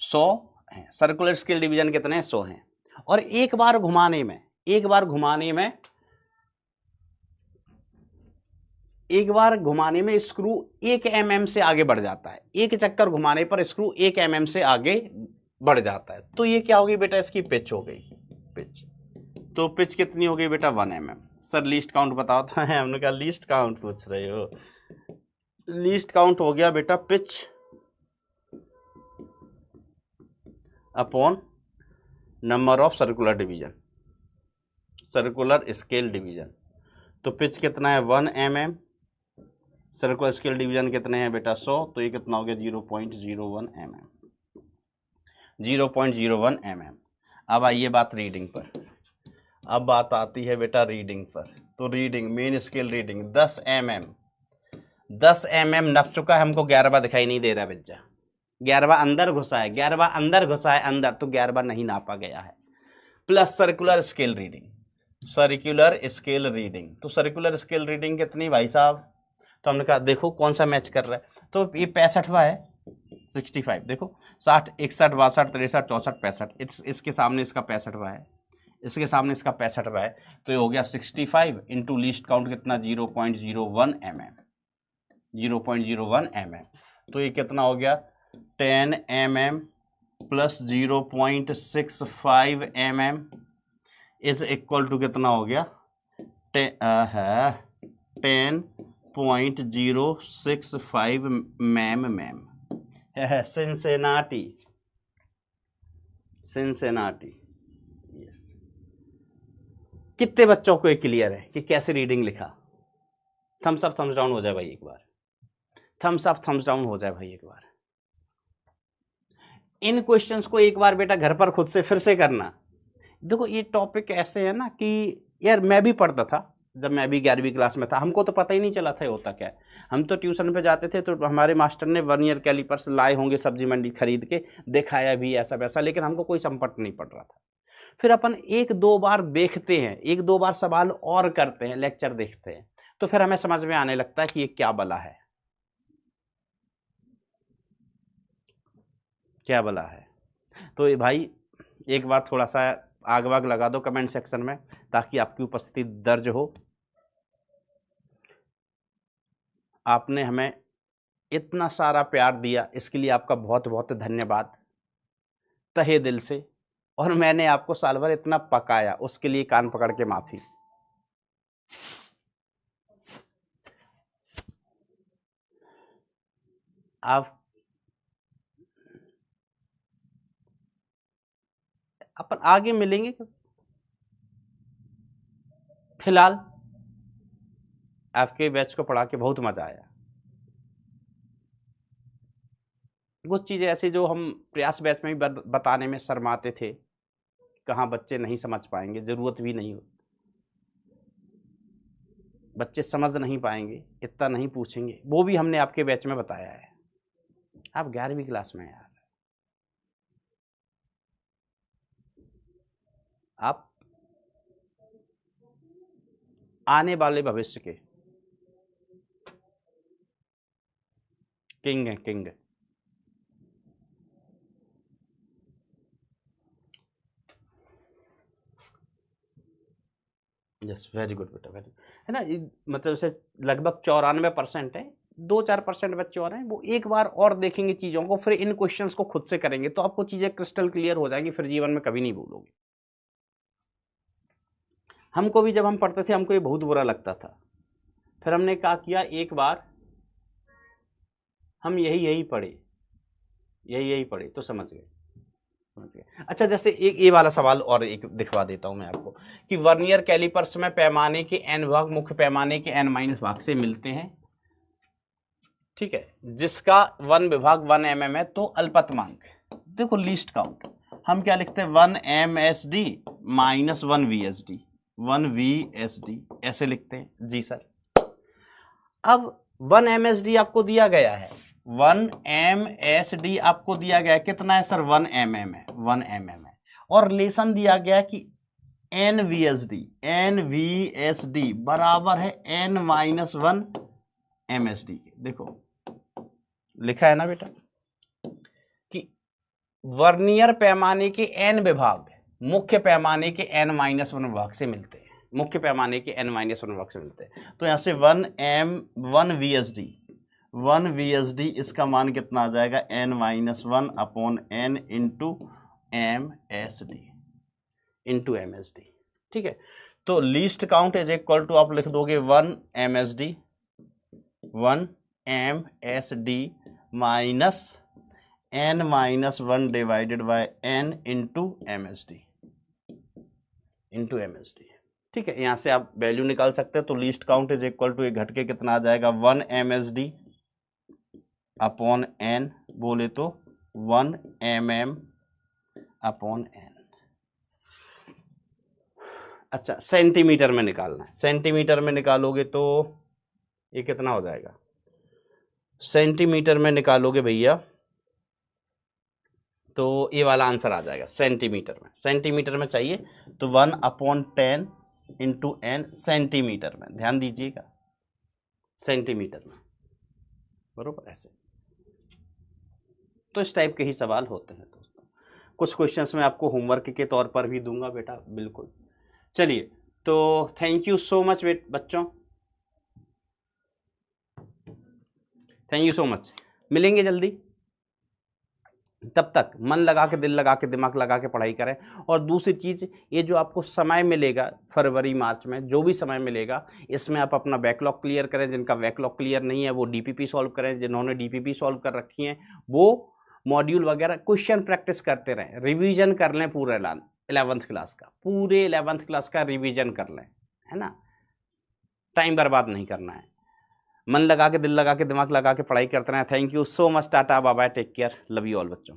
100 हैं। सर्कुलर स्केल डिवीजन कितने हैं? 100 हैं। और एक बार घुमाने में स्क्रू 1 mm से आगे बढ़ जाता है। एक चक्कर घुमाने पर स्क्रू 1 mm से आगे बढ़ जाता है। तो ये क्या होगी बेटा? इसकी पिच हो गई, पिच। तो पिच कितनी हो गई बेटा? 1 mm। सर लीस्ट काउंट बताओ। तो हमने कहा लीस्ट काउंट पूछ रहे हो। लीस्ट काउंट हो गया बेटा pitch upon number of circular division, circular scale division. तो पिच कितना है? 1 mm। सर्कुलर स्केल डिवीजन कितने हैं बेटा? 100। तो ये कितना हो गया? 0.01 mm, 0.01 mm। अब आइए बात रीडिंग पर। अब बात आती है बेटा रीडिंग पर। तो reading, main scale reading 10 mm, 10 mm नप चुका है। हमको 11वां दिखाई नहीं दे रहा बच्चा, 11वां अंदर घुसा है, 11वां अंदर घुसा है अंदर, तो 11वां नहीं नापा गया है। Plus circular scale reading, circular scale reading. तो सर्कुलर स्केल रीडिंग कितनी भाई साहब? तो हमने कहा देखो कौन सा मैच कर रहा है। तो ये 65वां है, 65। देखो 60, 61, 62, 63, 64, 65। इसके सामने इसका 65वां है, इसके सामने इसका 65वां है। तो ये हो गया 65 इंटू लीस्ट काउंट कितना? 0.01 mm, 0.01 mm। तो ये कितना हो गया? 10 mm plus 0.65 mm is equal to कितना हो गया? 10.065 मैम। Cincinnati, yes. कितने बच्चों को ये क्लियर है कि कैसे रीडिंग लिखा? थम्स अप थम्स डाउन हो जाए भाई एक बार, थम्स अप थम्स डाउन हो जाए भाई एक बार। इन क्वेश्चंस को एक बार बेटा घर पर खुद से फिर से करना। देखो ये टॉपिक ऐसे है ना कि यार मैं भी पढ़ता था, जब मैं भी 11वीं क्लास में था, हमको तो पता ही नहीं चला था होता क्या है। हम तो ट्यूशन पे जाते थे तो हमारे मास्टर ने वर्नियर कैलिपर्स लाए होंगे सब्जी मंडी खरीद के, दिखाया भी ऐसा वैसा, लेकिन हमको कोई संपट नहीं पड़ रहा था। फिर अपन 1-2 बार देखते हैं, 1-2 बार सवाल और करते हैं, लेक्चर देखते हैं, तो फिर हमें समझ में आने लगता है कि ये क्या बला है, क्या बला है। तो ये भाई एक बार थोड़ा सा आग वाग लगा दो कमेंट सेक्शन में ताकि आपकी उपस्थिति दर्ज हो। आपने हमें इतना सारा प्यार दिया, इसके लिए आपका बहुत बहुत धन्यवाद तहे दिल से। और मैंने आपको साल भर इतना पकाया, उसके लिए कान पकड़ के माफी। आप अपन आगे मिलेंगे। फिलहाल आपके बैच को पढ़ा के बहुत मजा आया। कुछ चीजें ऐसी जो हम प्रयास बैच में भी बताने में शर्माते थे, कहाँ बच्चे नहीं समझ पाएंगे, जरूरत भी नहीं, बच्चे समझ नहीं पाएंगे, इतना नहीं पूछेंगे, वो भी हमने आपके बैच में बताया है। आप 11वीं क्लास में यार, आप आने वाले भविष्य के किंग हैं, किंग। यस, वेरी गुड बेटा, वेरी, है ना। मतलब से लगभग 94% है, 2-4% बच्चे और हैं वो एक बार और देखेंगे चीज़ों को, फिर इन क्वेश्चंस को खुद से करेंगे तो आपको चीज़ें क्रिस्टल क्लियर हो जाएंगी, फिर जीवन में कभी नहीं भूलोगे। हमको भी जब हम पढ़ते थे हमको ये बहुत बुरा लगता था, फिर हमने क्या किया, एक बार हम यही पढ़े तो समझ गए। अच्छा, जैसे एक ये वाला सवाल और एक दिखवा देता हूं मैं आपको कि वर्नियर कैलिपर्स में पैमाने के n भाग मुख्य पैमाने के n- भाग से मिलते हैं, ठीक है, जिसका 1 विभाग 1 mm है, तो अल्पतमांक। देखो लीस्ट काउंट हम क्या लिखते हैं, 1 MSD -1 VSD ऐसे लिखते हैं जी सर। अब 1 MSD आपको दिया गया है, 1 MSD आपको दिया गया है, कितना है सर 1 mm है, 1 mm है, और रिलेशन दिया गया कि NVSD बराबर है N-1 MSD के। देखो लिखा है ना बेटा कि वर्नियर पैमाने के n विभाग मुख्य पैमाने के N-1 विभाग से मिलते हैं, मुख्य पैमाने के N-1 विभाग से मिलते हैं। तो यहां से 1 VSD इसका मान कितना आ जाएगा N-1/n इंटू MSD। ठीक है, तो least count is equal to आप लिख दोगे 1 MSD minus N-1 divided by n into MSD। ठीक है, यहां से आप वैल्यू निकाल सकते हैं। तो least count is equal to, घट के कितना आ जाएगा 1 MSD अपॉन n, बोले तो 1 mm अपॉन n। अच्छा, सेंटीमीटर में निकालना है, सेंटीमीटर में निकालोगे तो ये कितना हो जाएगा, सेंटीमीटर में निकालोगे भैया तो ये वाला आंसर आ जाएगा सेंटीमीटर में। सेंटीमीटर में चाहिए तो 1/10 इंटू n सेंटीमीटर में, ध्यान दीजिएगा सेंटीमीटर में, बरोबर ऐसे। तो इस टाइप के ही सवाल होते हैं दोस्तों। कुछ क्वेश्चंस मैं आपको होमवर्क के तौर पर भी दूंगा बेटा, बिल्कुल। चलिए, तो थैंक यू सो मच बच्चों, थैंक यू सो मच। मिलेंगे जल्दी, तब तक मन लगा के, दिल लगा के, दिमाग लगा के पढ़ाई करें। और दूसरी चीज़, ये जो आपको समय मिलेगा फरवरी मार्च में, जो भी समय मिलेगा, इसमें आप अपना बैकलॉग क्लियर करें। जिनका बैकलॉग क्लियर नहीं है वो DPP सॉल्व करें, जिन्होंने DPP सॉल्व कर रखी हैं वो मॉड्यूल वगैरह क्वेश्चन प्रैक्टिस करते रहें, रिवीजन कर लें पूरा 11th क्लास का, पूरे 11th क्लास का रिवीजन कर लें, है ना। टाइम बर्बाद नहीं करना है, मन लगा के, दिल लगा के, दिमाग लगा के पढ़ाई करते रहें। Thank you so much, tata bye bye, take care, love you all बच्चों।